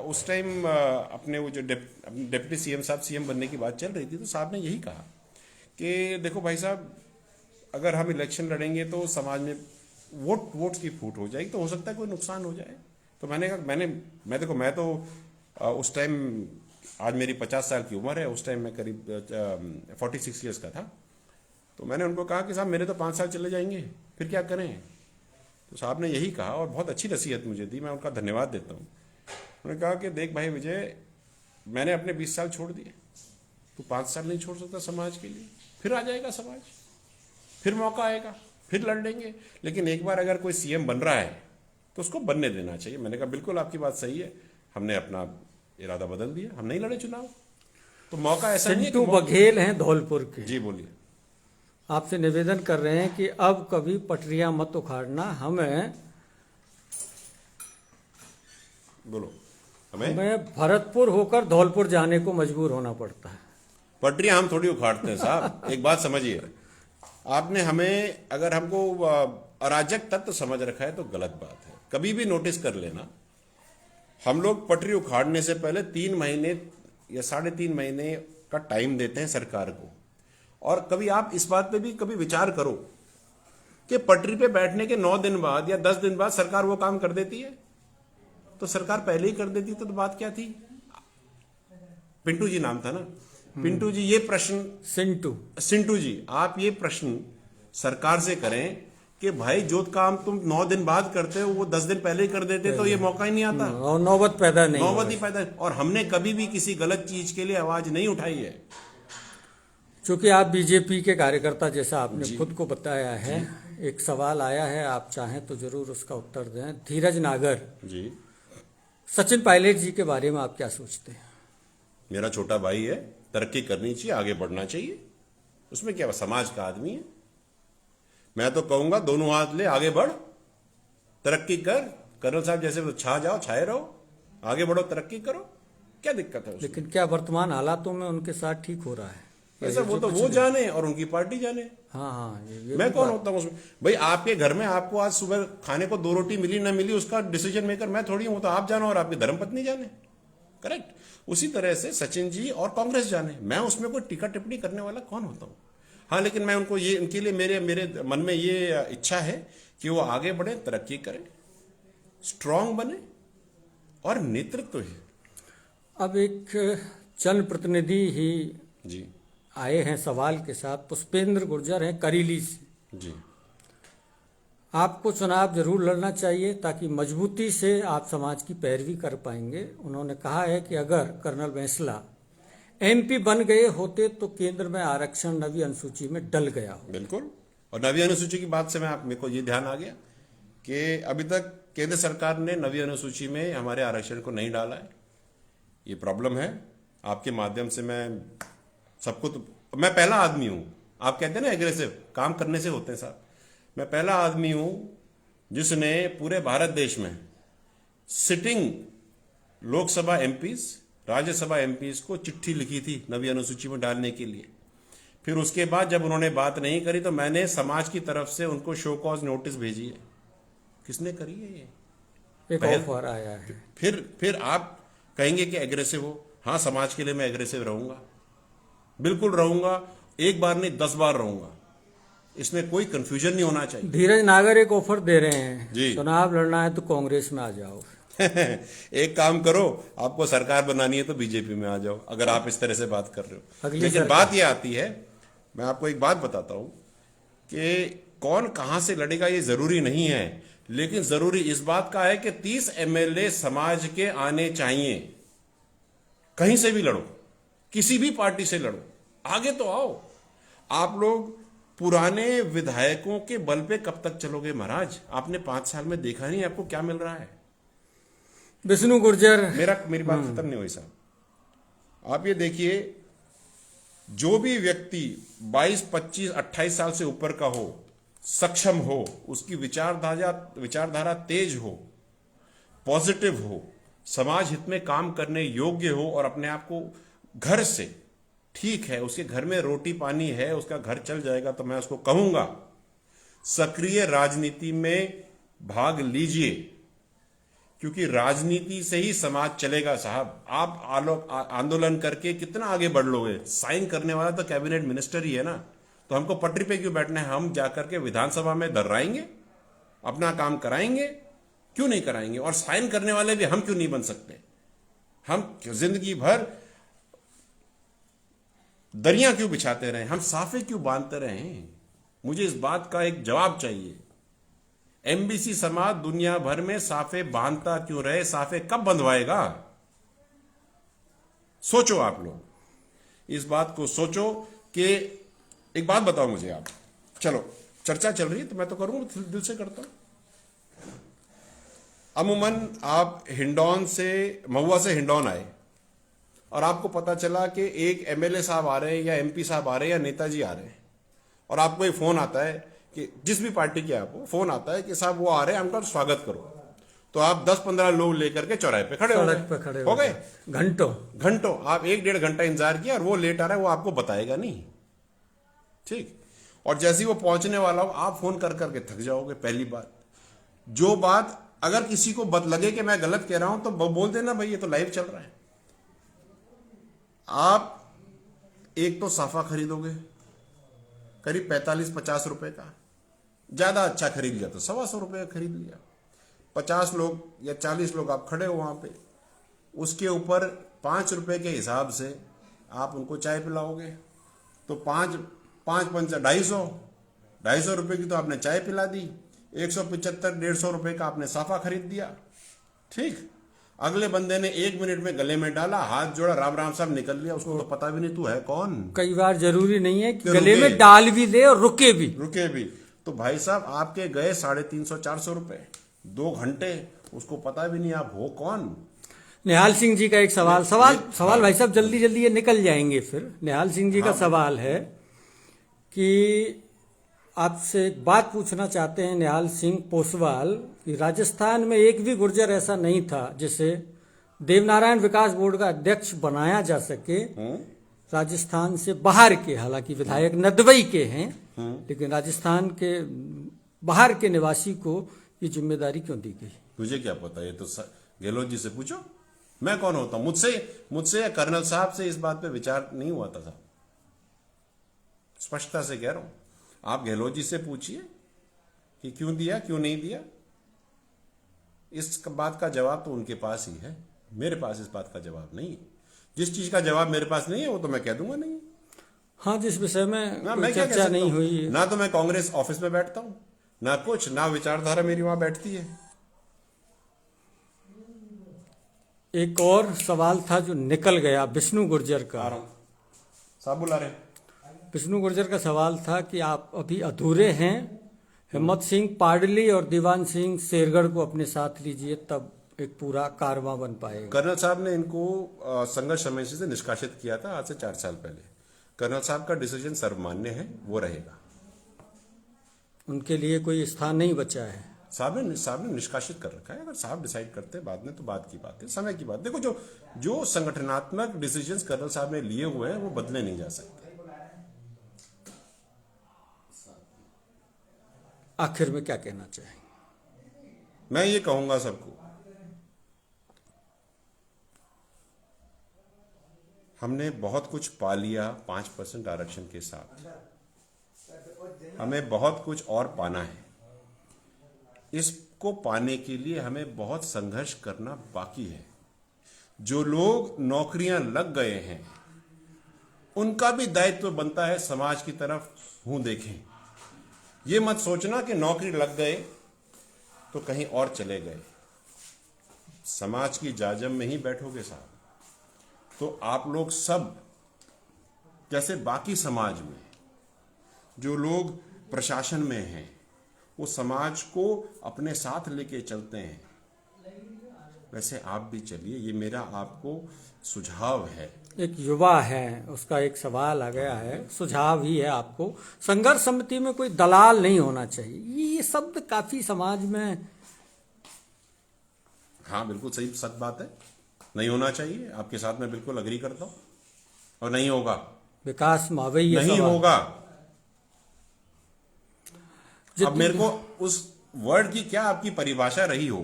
उस टाइम अपने वो जो डिप्टी सीएम साहब सीएम बनने की बात चल रही थी, तो साहब ने यही कहा कि देखो भाई साहब, अगर हम इलेक्शन लड़ेंगे तो समाज में वोट की फूट हो जाएगी, तो हो सकता है कोई नुकसान हो जाए। तो मैंने कहा मैं तो उस टाइम, आज मेरी 50 साल की उम्र है, उस टाइम मैं करीब 46 ईयर्स का था। तो मैंने उनको कहा कि साहब मेरे तो 5 साल चले जाएंगे, फिर क्या करें। तो साहब ने यही कहा और बहुत अच्छी नसीहत मुझे दी, मैं उनका धन्यवाद देता हूँ। उन्होंने कहा कि देख भाई विजय, मैंने अपने 20 साल छोड़ दिए, तू 5 साल नहीं छोड़ सकता समाज के लिए, फिर आ जाएगा समाज, फिर मौका आएगा, फिर लड़ लेंगे। लेकिन एक बार अगर कोई सीएम बन रहा है तो उसको बनने देना चाहिए। मैंने कहा बिल्कुल आपकी बात सही है, हमने अपना इरादा बदल दिया, हम नहीं लड़े चुनाव, तो मौका ऐसा नहीं है कि बघेल हैं धौलपुर के। जी बोलिए। आपसे निवेदन कर रहे हैं कि अब कभी पटरियां मत उखाड़ना, हमें भरतपुर होकर धौलपुर जाने को मजबूर होना पड़ता है। पटरियां हम थोड़ी उखाड़ते हैं साहब। एक बात समझिए, आपने हमें, अगर हमको अराजक तत्व समझ रखा है तो गलत बात है। कभी भी नोटिस कर लेना, हम लोग पटरी उखाड़ने से पहले 3 महीने या 3.5 महीने का टाइम देते हैं सरकार को। और कभी आप इस बात पे भी कभी विचार करो कि पटरी पे बैठने के 9 दिन बाद या 10 दिन बाद सरकार वो काम कर देती है, तो सरकार पहले ही कर देती तो बात क्या थी। पिंटू जी नाम था ना, पिंटू जी, ये प्रश्न, सिंटू जी, आप ये प्रश्न सरकार से करें कि भाई जो काम तुम 9 दिन बाद करते हो वो 10 दिन पहले ही कर देते तो ये मौका ही नहीं आता, और नौबत ही पैदा। और हमने कभी भी किसी गलत चीज के लिए आवाज नहीं उठाई है। क्योंकि आप बीजेपी के कार्यकर्ता, जैसा आपने खुद को बताया है, एक सवाल आया है, आप चाहें तो जरूर उसका उत्तर दें। धीरज नागर जी, सचिन पायलट जी के बारे में आप क्या सोचते हैं? मेरा छोटा भाई है, तरक्की करनी चाहिए, आगे बढ़ना चाहिए, उसमें क्या, समाज का आदमी है। मैं तो कहूंगा दोनों हाथ ले, आगे बढ़, तरक्की कर। कर्नल साहब जैसे तो छा जाओ, छाए रहो, आगे बढ़ो, तरक्की करो, क्या दिक्कत है उसमें? लेकिन क्या वर्तमान हालातों में उनके साथ ठीक हो रहा है? ऐसा वो तो वो जाने और उनकी पार्टी जाने। हाँ, मैं कौन होता हूँ उसमें? भाई आपके घर में आपको आज सुबह खाने को 2 रोटी मिली ना मिली, उसका डिसीजन मेकर मैं थोड़ी हूं। तो आप जानो और आपकी धर्मपत्नी जाने, करेक्ट। उसी तरह से सचिन जी और कांग्रेस जाने, मैं उसमें कोई टीका टिप्पणी करने वाला कौन होता हूं। हाँ, लेकिन मैं उनको ये, उनके लिए मेरे मन में ये इच्छा है कि वो आगे बढ़े, तरक्की करें, स्ट्रांग बने और नेतृत्व ही। अब एक जनप्रतिनिधि ही जी आए हैं सवाल के साथ, पुष्पेंद्र गुर्जर हैं करीली से। जी, आपको चुनाव जरूर लड़ना चाहिए ताकि मजबूती से आप समाज की पैरवी कर पाएंगे। उन्होंने कहा है कि अगर कर्नल बैंसला एमपी बन गए होते तो केंद्र में आरक्षण नवी अनुसूची में डल गया हो। बिल्कुल। और नवी अनुसूची की बात से मेरे को ये ध्यान आ गया कि अभी तक केंद्र सरकार ने नवी अनुसूची में हमारे आरक्षण को नहीं डाला है। ये प्रॉब्लम है। आपके माध्यम से मैं सबको, तो मैं पहला आदमी हूं, आप कहते हैं ना एग्रेसिव काम करने से होते हैं साहब, मैं पहला आदमी हूं जिसने पूरे भारत देश में sitting Lok Sabha MPs, Rajya Sabha MPs को चिट्ठी लिखी थी नवी अनुसूची में डालने के लिए। फिर उसके बाद जब उन्होंने बात नहीं करी तो मैंने समाज की तरफ से उनको शो कॉज नोटिस भेजी है। किसने करी है ये? एक ऑफर आया है। फिर आप कहेंगे कि एग्रेसिव हो। हाँ, समाज के लिए मैं एग्रेसिव रहूंगा, बिल्कुल रहूंगा। एक बार नहीं 10 बार रहूंगा। इसमें कोई कंफ्यूजन नहीं होना चाहिए। धीरज नागर एक ऑफर दे रहे हैं, जी। चुनाव लड़ना है तो कांग्रेस में आ जाओ। एक काम करो, आपको सरकार बनानी है तो बीजेपी में आ जाओ, अगर आप इस तरह से बात कर रहे हो। अगली लेकिन सरकार। बात यह आती है, मैं आपको एक बात बताता हूं कि कौन कहां से लड़ेगा ये जरूरी नहीं है, लेकिन जरूरी इस बात का है कि 30 एमएलए समाज के आने चाहिए। कहीं से भी लड़ो, किसी भी पार्टी से लड़ो, आगे तो आओ। आप लोग पुराने विधायकों के बल पे कब तक चलोगे महाराज? आपने 5 साल में देखा नहीं आपको क्या मिल रहा है। विष्णु गुर्जर। मेरी बात खत्म नहीं हुई साहब। आप ये देखिए, जो भी व्यक्ति 22, 25, 28 साल से ऊपर का हो, सक्षम हो, उसकी विचारधारा तेज हो, पॉजिटिव हो, समाज हित में काम करने योग्य हो और अपने आप को घर से, ठीक है उसके घर में रोटी पानी है, उसका घर चल जाएगा, तो मैं उसको कहूंगा सक्रिय राजनीति में भाग लीजिए, क्योंकि राजनीति से ही समाज चलेगा साहब। आप आंदोलन करके कितना आगे बढ़ लोगे? साइन करने वाला तो कैबिनेट मिनिस्टर ही है ना, तो हमको पटरी पे क्यों बैठना है? हम जाकर के विधानसभा में दर्राएंगे, अपना काम कराएंगे, क्यों नहीं कराएंगे? और साइन करने वाले भी हम क्यों नहीं बन सकते? हम जिंदगी भर दरियां क्यों बिछाते रहे? हम साफे क्यों बांधते रहे? मुझे इस बात का एक जवाब चाहिए। एमबीसी समाज दुनिया भर में साफे बांधता क्यों रहे? साफे कब बंधवाएगा? सोचो आप लोग, इस बात को सोचो। कि एक बात बताओ मुझे आप, चलो चर्चा चल रही है तो मैं तो करूंगा, दिल से करता हूं। अमूमन आप हिंडौन से, महुआ से हिंडौन आए और आपको पता चला कि एक एमएलए साहब आ रहे हैं या एमपी साहब आ रहे हैं या नेताजी आ रहे हैं, और आपको एक फोन आता है कि जिस भी पार्टी के आप हो, फोन आता है कि साहब वो आ रहे हैं, उनका स्वागत करो। तो आप 10-15 लोग लेकर के चौराहे पे खड़े हो गए। घंटों आप 1-1.5 घंटा इंतजार किया और वो लेट आ रहा है, वो आपको बताएगा नहीं, ठीक। और जैसे ही वो पहुंचने वाला हो, आप फोन कर करके थक जाओगे। पहली बात, जो बात अगर किसी को लगे कि मैं गलत कह रहा हूं तो बोल देना भाई ये तो लाइव चल रहा है। आप एक तो साफा खरीदोगे करीब 45-50 रुपए का, ज्यादा अच्छा खरीद लिया तो 125 रुपए का खरीद लिया। 50 लोग या 40 लोग आप खड़े हो वहां पे, उसके ऊपर 5 रुपए के हिसाब से आप उनको चाय पिलाओगे, तो 5 5 250 रुपए की तो आपने चाय पिला दी, 175-150 रुपए का आपने साफा खरीद दिया, ठीक। अगले बंदे ने 1 मिनट में गले में डाला, हाथ जोड़ा, राम राम साहब निकल लिया, उसको तो पता भी नहीं तू है कौन। कई बार जरूरी नहीं है कि गले में डाल भी दे और रुके भी। तो भाई साहब आपके गए 350-400 रुपए, 2 घंटे, उसको पता भी नहीं आप हो कौन। निहाल सिंह जी का एक सवाल भाई साहब, जल्दी ये निकल जाएंगे फिर। निहाल सिंह जी का सवाल है कि आपसे एक बात पूछना चाहते हैं निहाल सिंह पोसवाल, कि राजस्थान में एक भी गुर्जर ऐसा नहीं था जिसे देवनारायण विकास बोर्ड का अध्यक्ष बनाया जा सके। राजस्थान से बाहर के, हालांकि विधायक नदवई के हैं, लेकिन राजस्थान के बाहर के निवासी को ये जिम्मेदारी क्यों दी गई? मुझे क्या पता, ये तो गहलोत जी से पूछो, मैं कौन होता हूं? मुझसे या कर्नल साहब से इस बात पे विचार नहीं हुआ था साहब, स्पष्टता से कह रहा हूं। आप गहलोत जी से पूछिए कि क्यों दिया, क्यों नहीं दिया। इस बात का जवाब तो उनके पास ही है, मेरे पास इस बात का जवाब नहीं है। जिस चीज का जवाब मेरे पास नहीं है वो तो मैं कह दूंगा नहीं। हाँ, जिस विषय में मैं चर्चा नहीं हुई, ना तो मैं कांग्रेस ऑफिस में बैठता हूं, ना कुछ, ना विचारधारा मेरी वहां बैठती है। एक और सवाल था जो निकल गया विष्णु गुर्जर का। साहब बुला रहे हैं। विष्णु गुर्जर का सवाल था कि आप अभी अधूरे हैं, हिम्मत सिंह पाडली और दीवान सिंह शेरगढ़ को अपने साथ लीजिए, तब एक पूरा कारवां बन पाएगा। कर्नल साहब ने इनको संघर्ष समिति से निष्कासित किया था आज से 4 साल पहले। कर्नल साहब का डिसीजन सर्वमान्य है, वो रहेगा। उनके लिए कोई स्थान नहीं बचा है। साहब ने निष्कासित कर रखा है। अगर साहब डिसाइड करते बाद में तो बात की बात है, समय की बात। देखो जो संगठनात्मक डिसीजंस कर्नल साहब ने लिए हुए हैं वो बदले नहीं जा सकते। आखिर में क्या कहना चाहेंगे? मैं ये कहूंगा सबको, हमने बहुत कुछ पा लिया 5% आरक्षण के साथ, हमें बहुत कुछ और पाना है। इसको पाने के लिए हमें बहुत संघर्ष करना बाकी है। जो लोग नौकरियां लग गए हैं उनका भी दायित्व बनता है समाज की तरफ मुंह देखें। ये मत सोचना कि नौकरी लग गए तो कहीं और चले गए। समाज की जाजम में ही बैठोगे साहब, तो आप लोग सब जैसे बाकी समाज में जो लोग प्रशासन में हैं वो समाज को अपने साथ लेके चलते हैं, वैसे आप भी चलिए। ये मेरा आपको सुझाव है। एक युवा है, उसका एक सवाल आ गया है, सुझाव ही है आपको। संघर्ष समिति में कोई दलाल नहीं होना चाहिए, ये शब्द काफी समाज में। हाँ बिल्कुल सही, सच बात है, नहीं होना चाहिए। आपके साथ मैं बिल्कुल अग्री करता हूं, और नहीं होगा। विकास मावई नहीं होगा। अब मेरे को उस वर्ड की क्या आपकी परिभाषा रही हो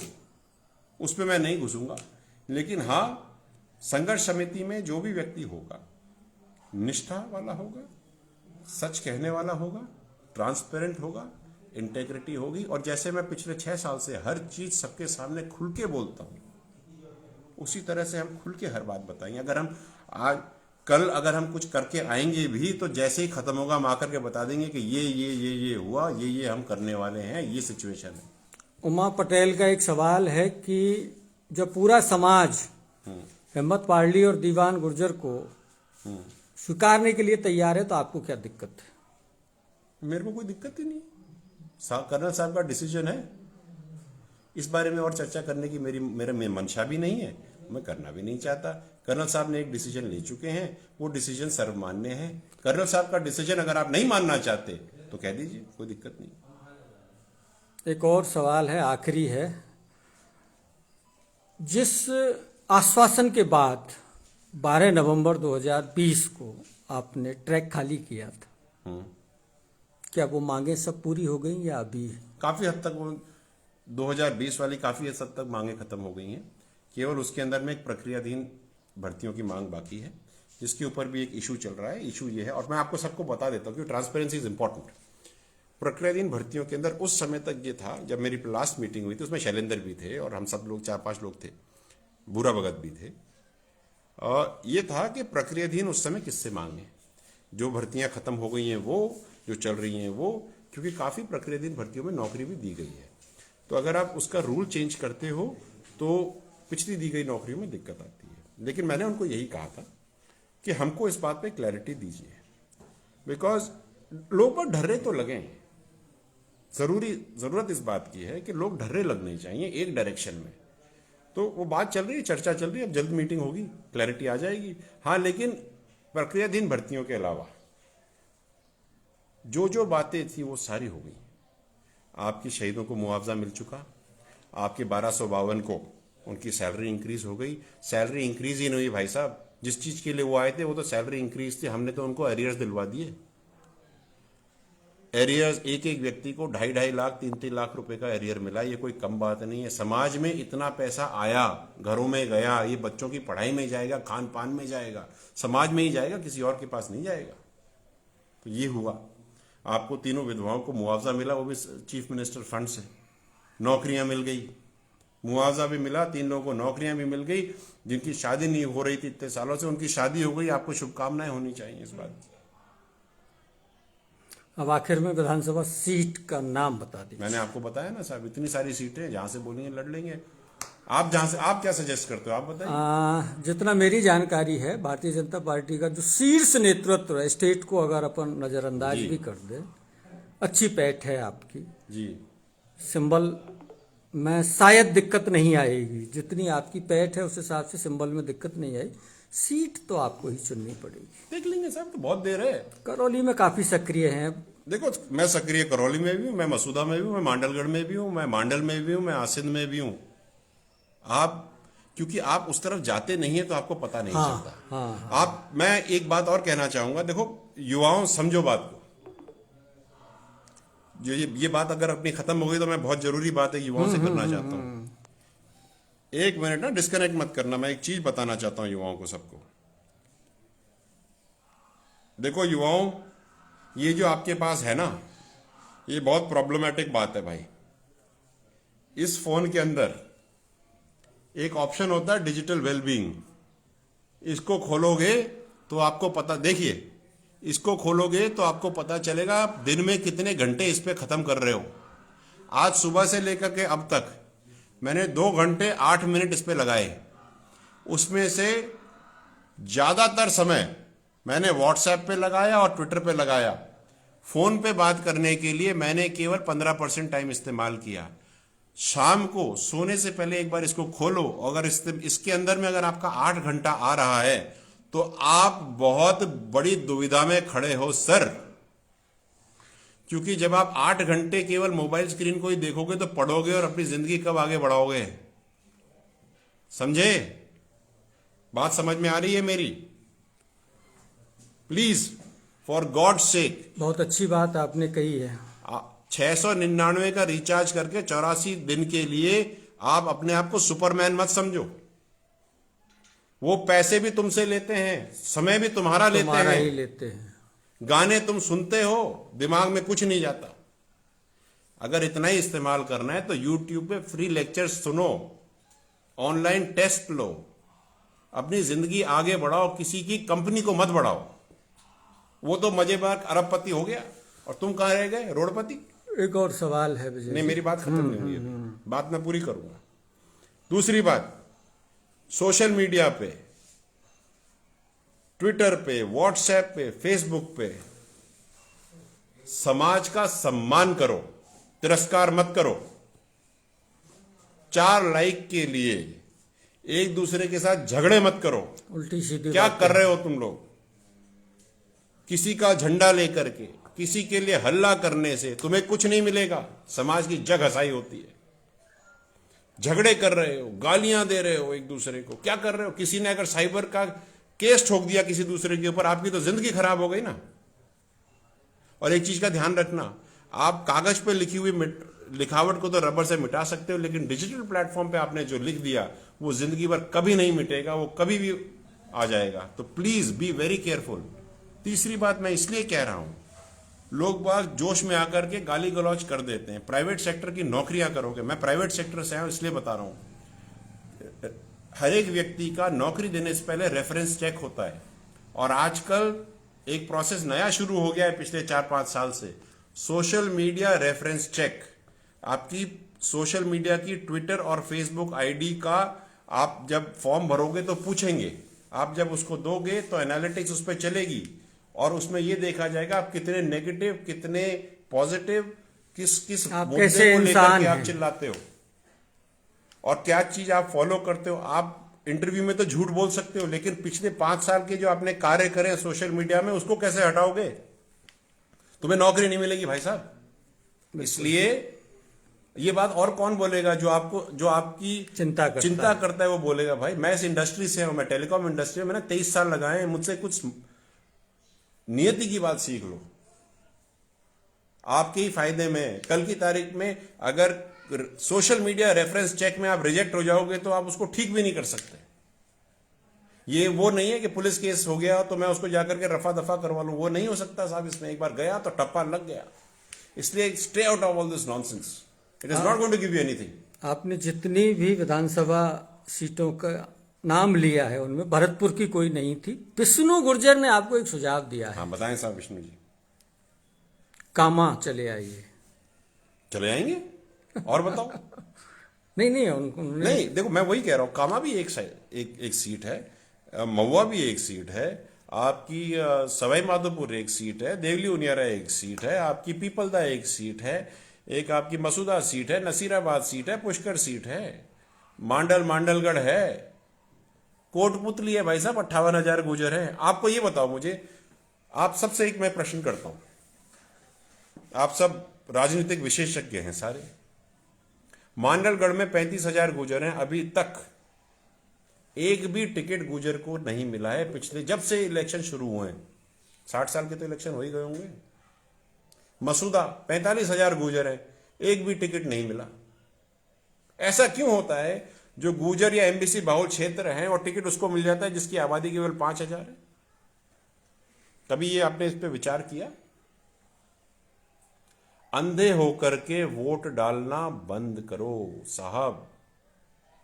उस पर मैं नहीं घुसूंगा, लेकिन हाँ, संघर्ष समिति में जो भी व्यक्ति होगा निष्ठा वाला होगा, सच कहने वाला होगा, ट्रांसपेरेंट होगा, इंटेग्रिटी होगी। और जैसे मैं पिछले 6 साल से हर चीज सबके सामने खुल के बोलता हूं, उसी तरह से हम खुल के हर बात बताएंगे। अगर हम आज कल अगर हम कुछ करके आएंगे भी तो जैसे ही खत्म होगा हम आकर के बता देंगे कि ये हुआ, ये हम करने वाले हैं, ये सिचुएशन है। उमा पटेल का एक सवाल है कि जब पूरा समाज हिम्मत पार्ली और दीवान गुर्जर को स्वीकारने के लिए तैयार है तो आपको क्या दिक्कत है? मेरे को कोई दिक्कत ही नहीं। कर्नल साहब का डिसीजन है, इस बारे में और चर्चा करने की मेरा मंशा भी नहीं है, मैं करना भी नहीं चाहता। कर्नल साहब ने एक डिसीजन ले चुके हैं, वो डिसीजन सर्वमान्य है। कर्नल साहब का डिसीजन अगर आप नहीं मानना चाहते तो कह दीजिए, कोई दिक्कत नहीं। एक और सवाल है, आखिरी है। जिस आश्वासन के बाद 12 नवंबर 2020 को आपने ट्रैक खाली किया था, क्या वो मांगे सब पूरी हो गई या अभी? काफी हद तक वो 2020 वाली काफी हद तक मांगे खत्म हो गई हैं। केवल उसके अंदर में एक प्रक्रियाधीन भर्तियों की मांग बाकी है, जिसके ऊपर भी एक इशू चल रहा है। इशू ये है, और मैं आपको सबको बता देता हूँ कि ट्रांसपेरेंसी इज इंपॉर्टेंट। प्रक्रियाधीन भर्तियों के अंदर उस समय तक ये था, जब मेरी लास्ट मीटिंग हुई थी उसमें शैलेंद्र भी थे और हम सब लोग 4-5 लोग थे, बुरा भगत भी थे। और ये था कि प्रक्रियाधीन उस समय किससे मांगे, जो भर्तियां खत्म हो गई हैं वो, जो चल रही हैं वो, क्योंकि काफी प्रक्रियाधीन भर्तियों में नौकरी भी दी गई है। तो अगर आप उसका रूल चेंज करते हो तो पिछली दी गई नौकरियों में दिक्कत आती है। लेकिन मैंने उनको यही कहा था कि हमको इस बात पे क्लैरिटी दीजिए, बिकॉज लोग पर ढर्रे तो लगे हैं। जरूरत इस बात की है कि लोग ढर्रे लगने चाहिए एक डायरेक्शन में। तो वो बात चल रही है, चर्चा चल रही है, अब जल्द मीटिंग होगी, क्लैरिटी आ जाएगी। हाँ, लेकिन प्रक्रियाधीन भर्तियों के अलावा जो बातें थी वो सारी हो गई। आपकी शहीदों को मुआवजा मिल चुका, आपके 1252 को उनकी सैलरी इंक्रीज हो गई। सैलरी इंक्रीज ही नहीं हुई भाई साहब, जिस चीज के लिए वो आए थे वो तो सैलरी इंक्रीज थी। हमने तो उनको एरियर्स दिलवा दिए। एरियर्स एक व्यक्ति को 2.5 लाख 3-3 लाख रुपए का एरियर मिला। ये कोई कम बात नहीं है। समाज में इतना पैसा आया, घरों में गया, ये बच्चों की पढ़ाई में जाएगा, खान पान में जाएगा, समाज में ही जाएगा, किसी और के पास नहीं जाएगा। तो ये हुआ। आपको तीनों विधवाओं को मुआवजा मिला, वो भी चीफ मिनिस्टर फंड से। नौकरियां मिल गई, मुआवजा भी मिला, 3 लोगों को नौकरियां भी मिल गई। जिनकी शादी नहीं हो रही थी इतने सालों से, उनकी शादी हो गई। आपको शुभकामनाएं होनी चाहिए इस बात की। अब आखिर में विधानसभा सीट का नाम बता दीजिए। मैंने आपको बताया ना साहब, इतनी सारी सीटें, जहां से बोलेंगे लड़ लेंगे। आप जहां से, आप क्या सजेस्ट करते हो आप बताइए। जितना मेरी जानकारी है, भारतीय जनता पार्टी का जो शीर्ष नेतृत्व है, स्टेट को अगर अपन नजरअंदाज भी कर दे, अच्छी पैठ है आपकी जी। सिंबल में शायद दिक्कत नहीं आएगी। जितनी आपकी पैठ है उस हिसाब से सिंबल में दिक्कत नहीं आई। सीट तो आपको ही चुननी पड़ेगी। देख लेंगे साहब, तो बहुत देर है। करौली में काफी सक्रिय हैं। देखो, मैं सक्रिय करौली में भी हूं, मैं मसूदा में भी हूं, मैं मांडलगढ़ में भी हूं, मैं मांडल में भी हूं, मैं आसिंद में भी हूं। आप क्योंकि आप उस तरफ जाते नहीं है तो आपको पता नहीं चलता। आप, मैं एक बात और कहना चाहूंगा। देखो युवाओं, समझो बात को। जो ये बात अगर अपनी खत्म हो गई तो मैं बहुत जरूरी बात है युवाओं से करना चाहता हूं। एक मिनट ना, डिस्कनेक्ट मत करना। मैं एक चीज बताना चाहता हूं युवाओं को, सबको। देखो युवाओं, ये जो आपके पास है ना, ये बहुत प्रॉब्लमेटिक बात है भाई। इस फोन के अंदर एक ऑप्शन होता है डिजिटल वेलबींग। इसको खोलोगे तो आपको पता, देखिए इसको खोलोगे तो आपको पता चलेगा आप दिन में कितने घंटे इस पे खत्म कर रहे हो। आज सुबह से लेकर के अब तक मैंने 2 घंटे 8 मिनट इस पे लगाए। उसमें से ज्यादातर समय मैंने व्हाट्सएप पे लगाया और ट्विटर पे लगाया। फोन पे बात करने के लिए मैंने केवल 15% टाइम इस्तेमाल किया। शाम को सोने से पहले एक बार इसको खोलो, अगर इसके अंदर में अगर आपका 8 घंटा आ रहा है तो आप बहुत बड़ी दुविधा में खड़े हो सर। क्योंकि जब आप 8 घंटे केवल मोबाइल स्क्रीन को ही देखोगे तो पढ़ोगे और अपनी जिंदगी कब आगे बढ़ाओगे? समझे? बात समझ में आ रही है मेरी? Please for God sake. बहुत अच्छी बात आपने कही है। 699 का रिचार्ज करके 84 दिन के लिए आप अपने आप को सुपरमैन मत समझो। वो पैसे भी तुमसे लेते हैं, समय भी तुम्हारा ही लेते हैं। गाने तुम सुनते हो, दिमाग में कुछ नहीं जाता। अगर इतना ही इस्तेमाल करना है तो YouTube पे फ्री लेक्चर सुनो, ऑनलाइन टेस्ट लो, अपनी जिंदगी आगे बढ़ाओ, किसी की कंपनी को मत बढ़ाओ। वो तो मजेदार अरबपति हो गया और तुम कहां रह गए? रोडपति। एक और सवाल है विजय। नहीं, मेरी बात खत्म नहीं हुई है, बात मैं पूरी करूंगा। दूसरी बात, सोशल मीडिया पे, ट्विटर पे, व्हाट्सएप पे, फेसबुक पे समाज का सम्मान करो, तिरस्कार मत करो। 4 लाइक के लिए एक दूसरे के साथ झगड़े मत करो। उल्टी सीधी क्या कर रहे हो तुम लोग? किसी का झंडा लेकर के किसी के लिए हल्ला करने से तुम्हें कुछ नहीं मिलेगा। समाज की जग हसाई होती है। झगड़े कर रहे हो, गालियां दे रहे हो एक दूसरे को, क्या कर रहे हो? किसी ने अगर साइबर का केस ठोक दिया किसी दूसरे के ऊपर, आपकी तो जिंदगी खराब हो गई ना। और एक चीज का ध्यान रखना, आप कागज पे लिखी हुई लिखावट को तो रबर से मिटा सकते हो, लेकिन डिजिटल प्लेटफॉर्म पे आपने जो लिख दिया वो जिंदगी भर कभी नहीं मिटेगा, वो कभी भी आ जाएगा। तो प्लीज बी वेरी केयरफुल। तीसरी बात मैं इसलिए कह रहा हूं, लोग बाग जोश में आकर के गाली गलौज कर देते हैं। प्राइवेट सेक्टर की नौकरियां करोगे, मैं प्राइवेट सेक्टर से आया हूं इसलिए बता रहा हूं, हर एक व्यक्ति का नौकरी देने से पहले रेफरेंस चेक होता है। और आजकल एक प्रोसेस नया शुरू हो गया है पिछले 4-5 साल से, सोशल मीडिया रेफरेंस चेक। आपकी सोशल मीडिया की ट्विटर और फेसबुक आईडी का आप जब फॉर्म भरोगे तो पूछेंगे, आप जब उसको दोगे तो एनालिटिक्स उस पर चलेगी और उसमें यह देखा जाएगा आप कितने नेगेटिव, कितने पॉजिटिव, किस मुद्दे को लेकर के आप चिल्लाते हो और क्या चीज आप फॉलो करते हो। आप इंटरव्यू में तो झूठ बोल सकते हो, लेकिन पिछले 5 साल के जो आपने कार्य करे सोशल मीडिया में, उसको कैसे हटाओगे? तुम्हें नौकरी नहीं मिलेगी भाई साहब। इसलिए ये बात और कौन बोलेगा? जो आपकी चिंता करता है वो बोलेगा। भाई मैं इस इंडस्ट्री से हूं, मैं टेलीकॉम इंडस्ट्री में मैंने 23 साल लगाए हैं। मुझसे कुछ नियति की बात सीख लो, आपके ही फायदे में। कल की तारीख में अगर सोशल मीडिया रेफरेंस चेक में आप रिजेक्ट हो जाओगे तो आप उसको ठीक भी नहीं कर सकते। ये वो नहीं है कि पुलिस केस हो गया तो मैं उसको जाकर के रफा दफा करवा लूं, वो नहीं हो सकता साहब। इसमें एक बार गया तो टप्पा लग गया। इसलिए stay out of all this nonsense, it is not going to give you anything. आपने जितनी भी विधानसभा सीटों का नाम लिया है उनमें भरतपुर की कोई नहीं थी। विष्णु गुर्जर ने आपको एक सुझाव दिया है। हाँ बताएं साहब विष्णु जी। कामा चले आइए। चले आएंगे और बताओ। नहीं उनको नहीं, देखो मैं वही कह रहा हूं, कामा भी एक सीट है, महुआ भी एक सीट है, आपकी सवाई माधोपुर एक सीट है, देवली उनियारा एक सीट है, आपकी पीपलदा एक सीट है, एक आपकी मसूदा सीट है, नसीराबाद सीट है, पुष्कर सीट है, मांडलगढ़ है, कोटपुतली है भाई साहब, 58,000 गुजर है। आपको ये बताओ मुझे, आप सबसे एक मैं प्रश्न करता हूं, आप सब राजनीतिक विशेषज्ञ हैं सारे। मांडलगढ़ में 35,000 गुजर हैं, अभी तक एक भी टिकट गुजर को नहीं मिला है। पिछले जब से इलेक्शन शुरू हुए हैं, 60 साल के तो इलेक्शन हो ही गए होंगे। मसूदा 45,000 गुजर है, एक भी टिकट नहीं मिला। ऐसा क्यों होता है? जो गुजर या एमबीसी बाहुल क्षेत्र हैं और टिकट उसको मिल जाता है जिसकी आबादी केवल 5,000 है। कभी ये आपने इस पे विचार किया? अंधे होकर के वोट डालना बंद करो साहब।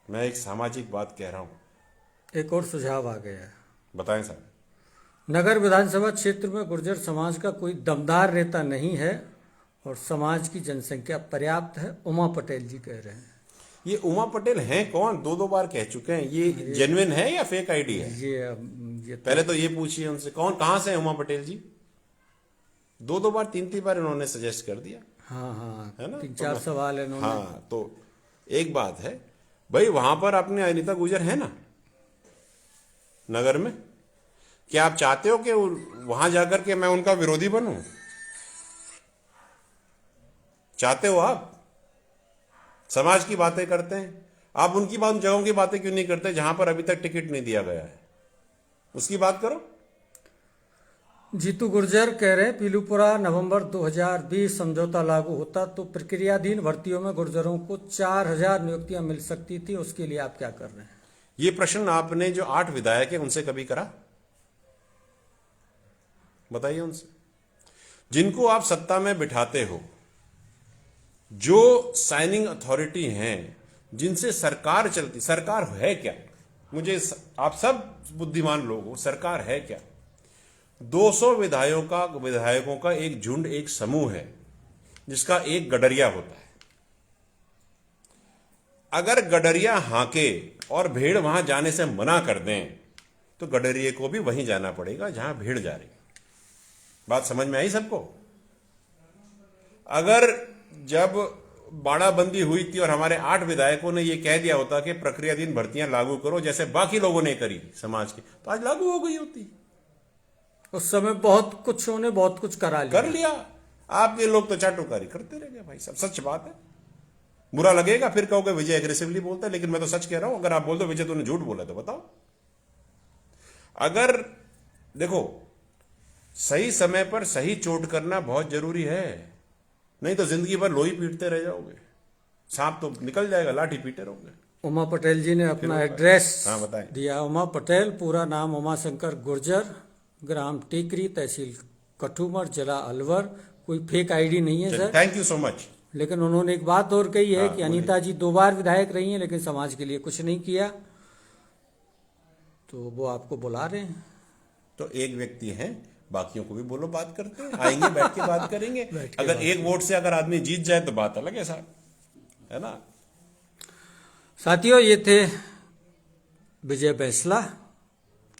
मैं एक सामाजिक बात कह रहा हूं। एक और सुझाव आ गया है। बताएं साहब। नगर विधानसभा क्षेत्र में गुर्जर समाज का कोई दमदार नेता नहीं है और समाज की जनसंख्या पर्याप्त है, उमा पटेल जी कह रहे हैं। ये उमा पटेल हैं कौन? दो बार कह चुके हैं। ये जेन्युइन है या फेक आईडी है? ये पहले तो ये पूछिए उनसे, कौन कहां से है उमा पटेल जी? दो बार तीन बार इन्होंने सजेस्ट कर दिया। हाँ, है ना? 3-4 सवाल है इन्होंने। हाँ, तो एक बात है भाई, वहां पर अपने अनीता गुर्जर है ना नगर में। क्या आप चाहते हो कि वहां जाकर के मैं उनका विरोधी बनूं? चाहते हो आप? समाज की बातें करते हैं आप, उनकी बात, उन जगहों की बातें क्यों नहीं करते जहां पर अभी तक टिकट नहीं दिया गया है? उसकी बात करो। जीतू गुर्जर कह रहे हैं पीलूपुरा नवंबर 2020 समझौता लागू होता तो प्रक्रियाधीन भर्तियों में गुर्जरों को 4000 नियुक्तियां मिल सकती थी, उसके लिए आप क्या कर रहे हैं? ये प्रश्न आपने जो 8 विधायक है उनसे कभी करा? बताइए उनसे, जिनको आप सत्ता में बिठाते हो, जो साइनिंग अथॉरिटी हैं, जिनसे सरकार चलती। सरकार है क्या? मुझे आप सब बुद्धिमान लोग हो, सरकार है क्या? 200 विधायकों का एक झुंड, एक समूह है जिसका एक गडरिया होता है। अगर गडरिया हांके और भेड़ वहां जाने से मना कर दें तो गडरिये को भी वहीं जाना पड़ेगा जहां भेड़ जा रही। बात समझ में आई सबको? अगर जब बाड़ाबंदी हुई थी और हमारे 8 विधायकों ने यह कह दिया होता कि प्रक्रियाधीन भर्तियां लागू करो जैसे बाकी लोगों ने करी समाज की, तो आज लागू हो गई होती। उस समय बहुत कुछ कर लिया। आपके लोग तो चाटुकारी करते रह गए भाई। सब सच बात है। बुरा लगेगा फिर कहोगे विजय एग्रेसिवली बोलता है, लेकिन मैं तो सच कह रहा हूं। अगर आप बोल दो विजय तूने झूठ बोला तो बताओ। अगर देखो, सही समय पर सही चोट करना बहुत जरूरी है, नहीं तो जिंदगी भर लोही पीटते रह जाओगे। सांप तो निकल जाएगा, लाठी पीटे रहोगे। उमा पटेल जी ने अपना एड्रेस बताएं। दिया। उमा पटेल, पूरा नाम उमाशंकर गुर्जर, ग्राम टेकरी, तहसील कठुमर, जिला अलवर। कोई फेक आईडी नहीं है sir. Thank you so much. लेकिन उन्होंने एक बात और कही है कि अनीता जी 2 बार विधायक रही हैं लेकिन समाज के लिए कुछ नहीं किया, तो वो आपको बुला रहे हैं। तो एक व्यक्ति हैं, बाकियों को भी बोलो, बात करते हैं, आएंगे, बैठ के बात करेंगे। अगर एक वोट से अगर आदमी जीत जाए तो बात अलग है साहब, है ना? साथियों, ये थे विजय बैंसला।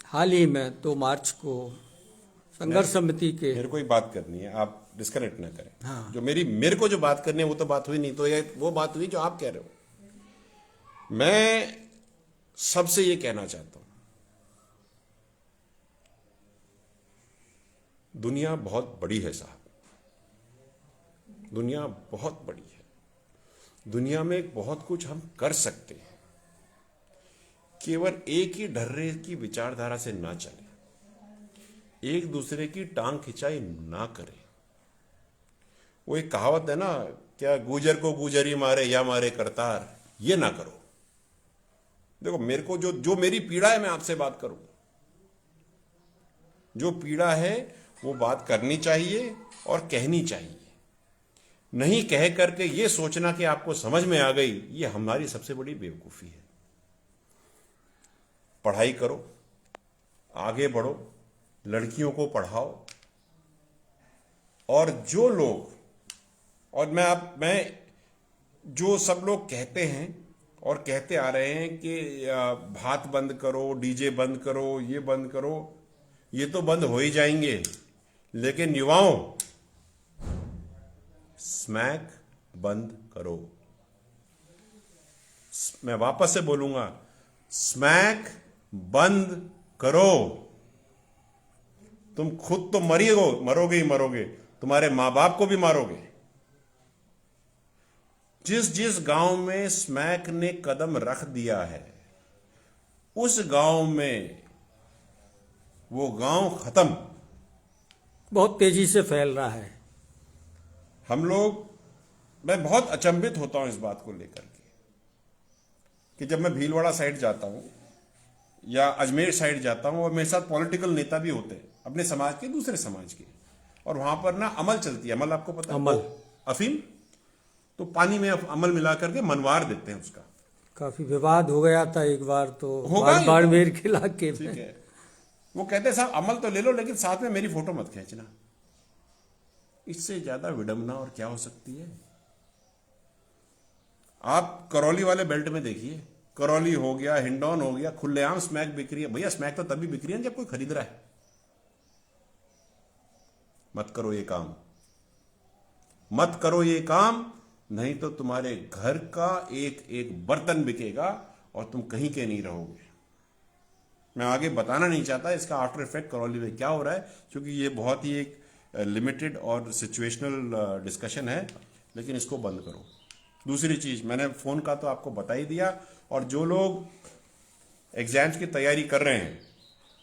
हाल ही में 2 मार्च को संघर्ष समिति के, मेरे को ही बात करनी है, आप डिस्कनेक्ट ना करें। हाँ। जो मेरे को जो बात करनी है वो तो बात हुई नहीं, तो ये वो बात हुई जो आप कह रहे हो। मैं सबसे ये कहना चाहता हूं, दुनिया बहुत बड़ी है साहब, दुनिया बहुत बड़ी है। दुनिया में बहुत कुछ हम कर सकते हैं, केवल एक ही ढर्रे की विचारधारा से ना चले, एक दूसरे की टांग खिंचाई ना करें। वो एक कहावत है ना, क्या गुजर को गुजरी मारे या मारे करतार, ये ना करो। देखो, मेरे को जो मेरी पीड़ा है मैं आपसे बात करूं, जो पीड़ा है वो बात करनी चाहिए और कहनी चाहिए। नहीं कह करके ये सोचना कि आपको समझ में आ गई, ये हमारी सबसे बड़ी बेवकूफी है। पढ़ाई करो, आगे बढ़ो, लड़कियों को पढ़ाओ, और जो लोग, और मैं जो सब लोग कहते हैं और कहते आ रहे हैं कि भात बंद करो, डीजे बंद करो, ये बंद करो, ये तो बंद हो ही जाएंगे, लेकिन युवाओं, स्मैक बंद करो। मैं वापस से बोलूंगा, स्मैक बंद करो। तुम खुद तो मरोगे ही मरोगे, तुम्हारे मां बाप को भी मारोगे। जिस गांव में स्मैक ने कदम रख दिया है, उस गांव में वो गांव खत्म। बहुत तेजी से फैल रहा है। मैं बहुत अचंभित होता हूं इस बात को लेकर के कि जब मैं भीलवाड़ा साइड जाता हूं या अजमेर साइड जाता हूं, और मेरे साथ पॉलिटिकल नेता भी होते हैं अपने समाज के, दूसरे समाज के, और वहां पर ना अमल चलती है। अमल आपको पता है? अमल। अफीम, तो पानी में अमल मिला करके मनवार देते हैं उसका। काफी विवाद हो गया था एक बार तो होगा ही। बाड़मेर के इलाके ठीक में। है, वो कहते हैं साहब अमल तो ले लो लेकिन साथ में मेरी फोटो मत खींचना। इससे ज्यादा विडंबना और क्या हो सकती है? आप करौली वाले बेल्ट में देखिए, करौली हो गया, हिंडौन हो गया, खुलेआम स्मैक बिक रही है। भैया स्मैक तो तभी बिक रही है जब कोई खरीद रहा है। मत करो ये काम, मत करो ये काम, नहीं तो तुम्हारे घर का एक एक बर्तन बिकेगा और तुम कहीं के नहीं रहोगे। मैं आगे बताना नहीं चाहता इसका आफ्टर इफेक्ट करौली में क्या हो रहा है, क्योंकि ये बहुत ही एक लिमिटेड और सिचुएशनल डिस्कशन है, लेकिन इसको बंद करो। दूसरी चीज, मैंने फोन का तो आपको बता ही दिया, और जो लोग एग्जाम्स की तैयारी कर रहे हैं,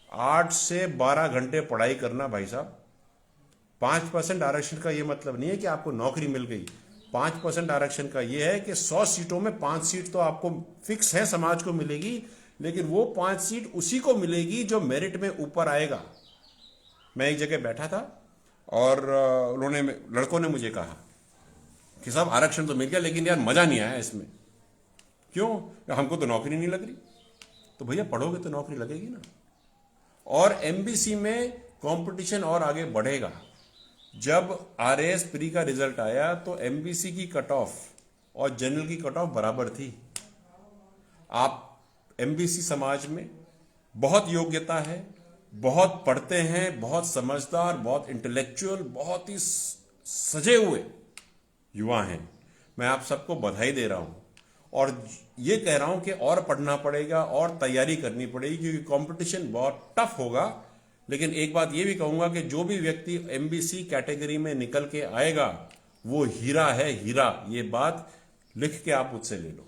8 से 12 घंटे पढ़ाई करना भाई साहब। 5% आरक्षण का ये मतलब नहीं है कि आपको नौकरी मिल गई। 5% आरक्षण का ये है कि 100 सीटों में 5 सीट तो आपको फिक्स है, समाज को मिलेगी, लेकिन वो 5 सीट उसी को मिलेगी जो मेरिट में ऊपर आएगा। मैं एक जगह बैठा था और लड़कों ने मुझे कहा कि साहब आरक्षण तो मिल गया लेकिन यार मजा नहीं आया इसमें। क्यों? हमको तो नौकरी नहीं लग रही। तो भैया पढ़ोगे तो नौकरी लगेगी ना। और एमबीसी में कंपटीशन और आगे बढ़ेगा। जब आरएएस प्री का रिजल्ट आया तो एमबीसी की कट ऑफ और जनरल की कट ऑफ बराबर थी। आप एमबीसी समाज में बहुत योग्यता है, बहुत पढ़ते हैं, बहुत समझदार, बहुत इंटेलेक्चुअल, बहुत ही सजे हुए युवा हैं। मैं आप सबको बधाई दे रहा हूं और ये कह रहा हूं कि और पढ़ना पड़ेगा और तैयारी करनी पड़ेगी, क्योंकि कंपटीशन बहुत टफ होगा। लेकिन एक बात ये भी कहूंगा कि जो भी व्यक्ति एमबीसी कैटेगरी में निकल के आएगा वो हीरा है, हीरा। ये बात लिख के आप मुझसे ले लो।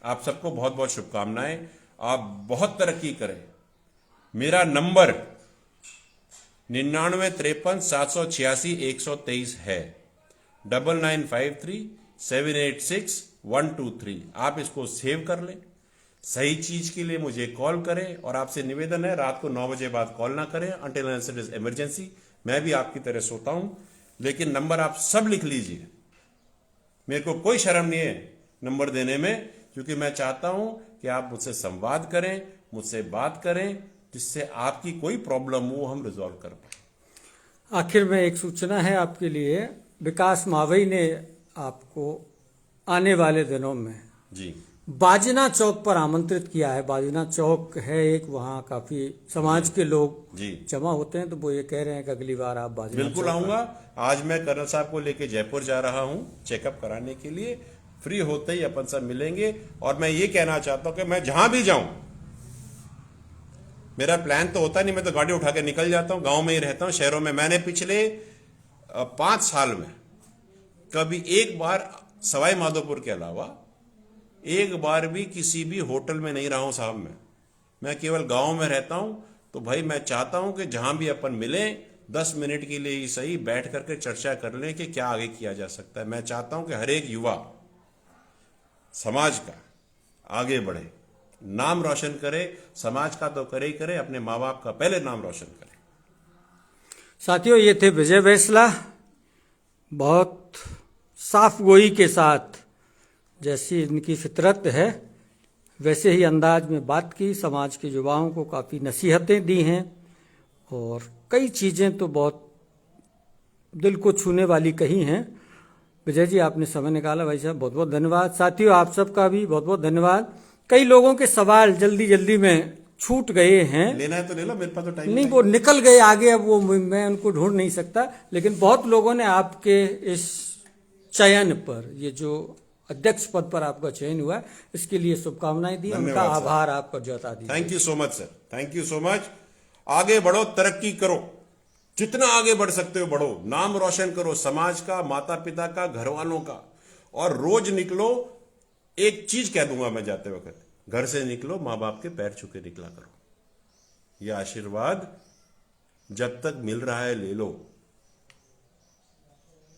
आप सबको बहुत बहुत शुभकामनाएं, आप बहुत तरक्की करें। मेरा नंबर 9953 है, 9953786123। आप इसको सेव कर लें। सही चीज के लिए मुझे कॉल करें, और आपसे निवेदन है रात को 9 बजे बाद कॉल ना करें until unless it is emergency. मैं भी आपकी तरह सोता हूं, लेकिन नंबर आप सब लिख लीजिए। मेरे को कोई शर्म नहीं है नंबर देने में, क्योंकि मैं चाहता हूं कि आप मुझसे संवाद करें, मुझसे बात करें, जिससे आपकी कोई प्रॉब्लम हो हम रिजॉल्व कर पाए। आखिर में एक सूचना है आपके लिए। विकास मावई ने आपको आने वाले दिनों में जी बाजना चौक पर आमंत्रित किया है। बाजना चौक है एक, वहाँ काफी समाज के लोग जी जमा होते हैं, तो वो ये कह रहे हैं कि अगली बार आप बाजना बिल्कुल आऊंगा। आज मैं कर्नल साहब को लेके जयपुर जा रहा हूं चेकअप कराने के लिए। फ्री होते ही अपन सब मिलेंगे। और मैं ये कहना चाहता हूं कि मैं जहां भी जाऊं, मेरा प्लान तो होता नहीं, मैं तो गाड़ी उठा के निकल जाता हूं। गांव में ही रहता हूं, शहरों में मैंने पिछले 5 साल में कभी एक बार सवाई माधोपुर के अलावा एक बार भी किसी भी होटल में नहीं रहा हूं साहब। मैं केवल गांव में रहता हूं। तो भाई मैं चाहता हूं कि जहां भी अपन मिलें 10 मिनट के लिए ही सही बैठ करके चर्चा कर लें कि क्या आगे किया जा सकता है। मैं चाहता हूं कि हर एक युवा समाज का आगे बढ़े, नाम रोशन करे। समाज का तो करे ही करे, अपने माँ बाप का पहले नाम रोशन करे। साथियों, ये थे विजय बैसला। बहुत साफ गोई के साथ, जैसी इनकी फितरत है वैसे ही अंदाज में बात की। समाज के युवाओं को काफ़ी नसीहतें दी हैं और कई चीज़ें तो बहुत दिल को छूने वाली कही हैं। विजय जी, आपने समय निकाला, भाई साहब बहुत बहुत धन्यवाद। साथियों, आप सबका भी बहुत बहुत धन्यवाद। कई लोगों के सवाल जल्दी जल्दी में छूट गए हैं। लेना है तो ले लो, मेरे पास तो टाइम नहीं, वो निकल गए आगे, अब वो मैं उनको ढूंढ नहीं सकता। लेकिन बहुत लोगों ने आपके इस चयन पर, ये जो अध्यक्ष पद पर आपका चयन हुआ, इसके लिए शुभकामनाएं दी, उनका आभार आपको जता दी। Thank you so much sir, thank you so much. आगे बढ़ो, तरक्की करो, जितना आगे बढ़ सकते हो बढ़ो, नाम रोशन करो समाज का, माता पिता का, घर वालों का। और रोज निकलो, एक चीज कह दूंगा मैं जाते वक्त, घर से निकलो माँ बाप के पैर छू के निकला करो। यह आशीर्वाद जब तक मिल रहा है ले लो,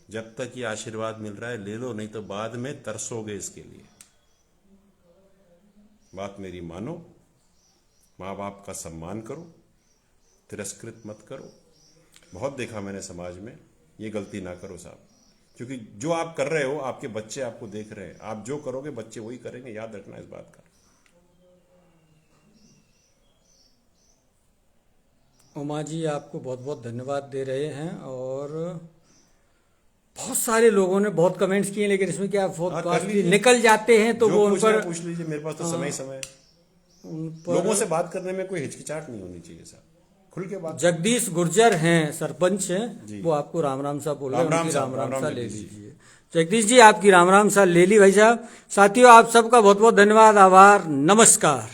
जब तक ये आशीर्वाद मिल रहा है ले लो, नहीं तो बाद में तरसोगे इसके लिए। बात मेरी मानो, माँ बाप का सम्मान करो, तिरस्कृत मत करो। बहुत देखा मैंने समाज में, ये गलती ना करो साहब। क्योंकि जो आप कर रहे हो आपके बच्चे आपको देख रहे हैं, आप जो करोगे बच्चे वही करेंगे, याद रखना इस बात का। उमा जी आपको बहुत बहुत धन्यवाद दे रहे हैं, और बहुत सारे लोगों ने बहुत कमेंट्स किए, लेकिन इसमें क्या हाँ, कर बहुत लीजिए। निकल जाते हैं तो जो वो उन पूछना है पर पूछ लीजिए, मेरे पास तो समय ही समय है। उन पर लोगों से बात करने में कोई हिचकिचाहट नहीं होनी चाहिए साहब, खुल के बात। जगदीश गुर्जर हैं, सरपंच हैं, जी। वो आपको राम राम सा बोल रहे हैं, राम राम उनकी साहब, राम राम सा ले जगदीश जी। लीजिए। जगदीश जी आपकी राम राम सा ले ली भाई साहब। साथियों आप सबका बहुत बहुत धन्यवाद, आभार, नमस्कार।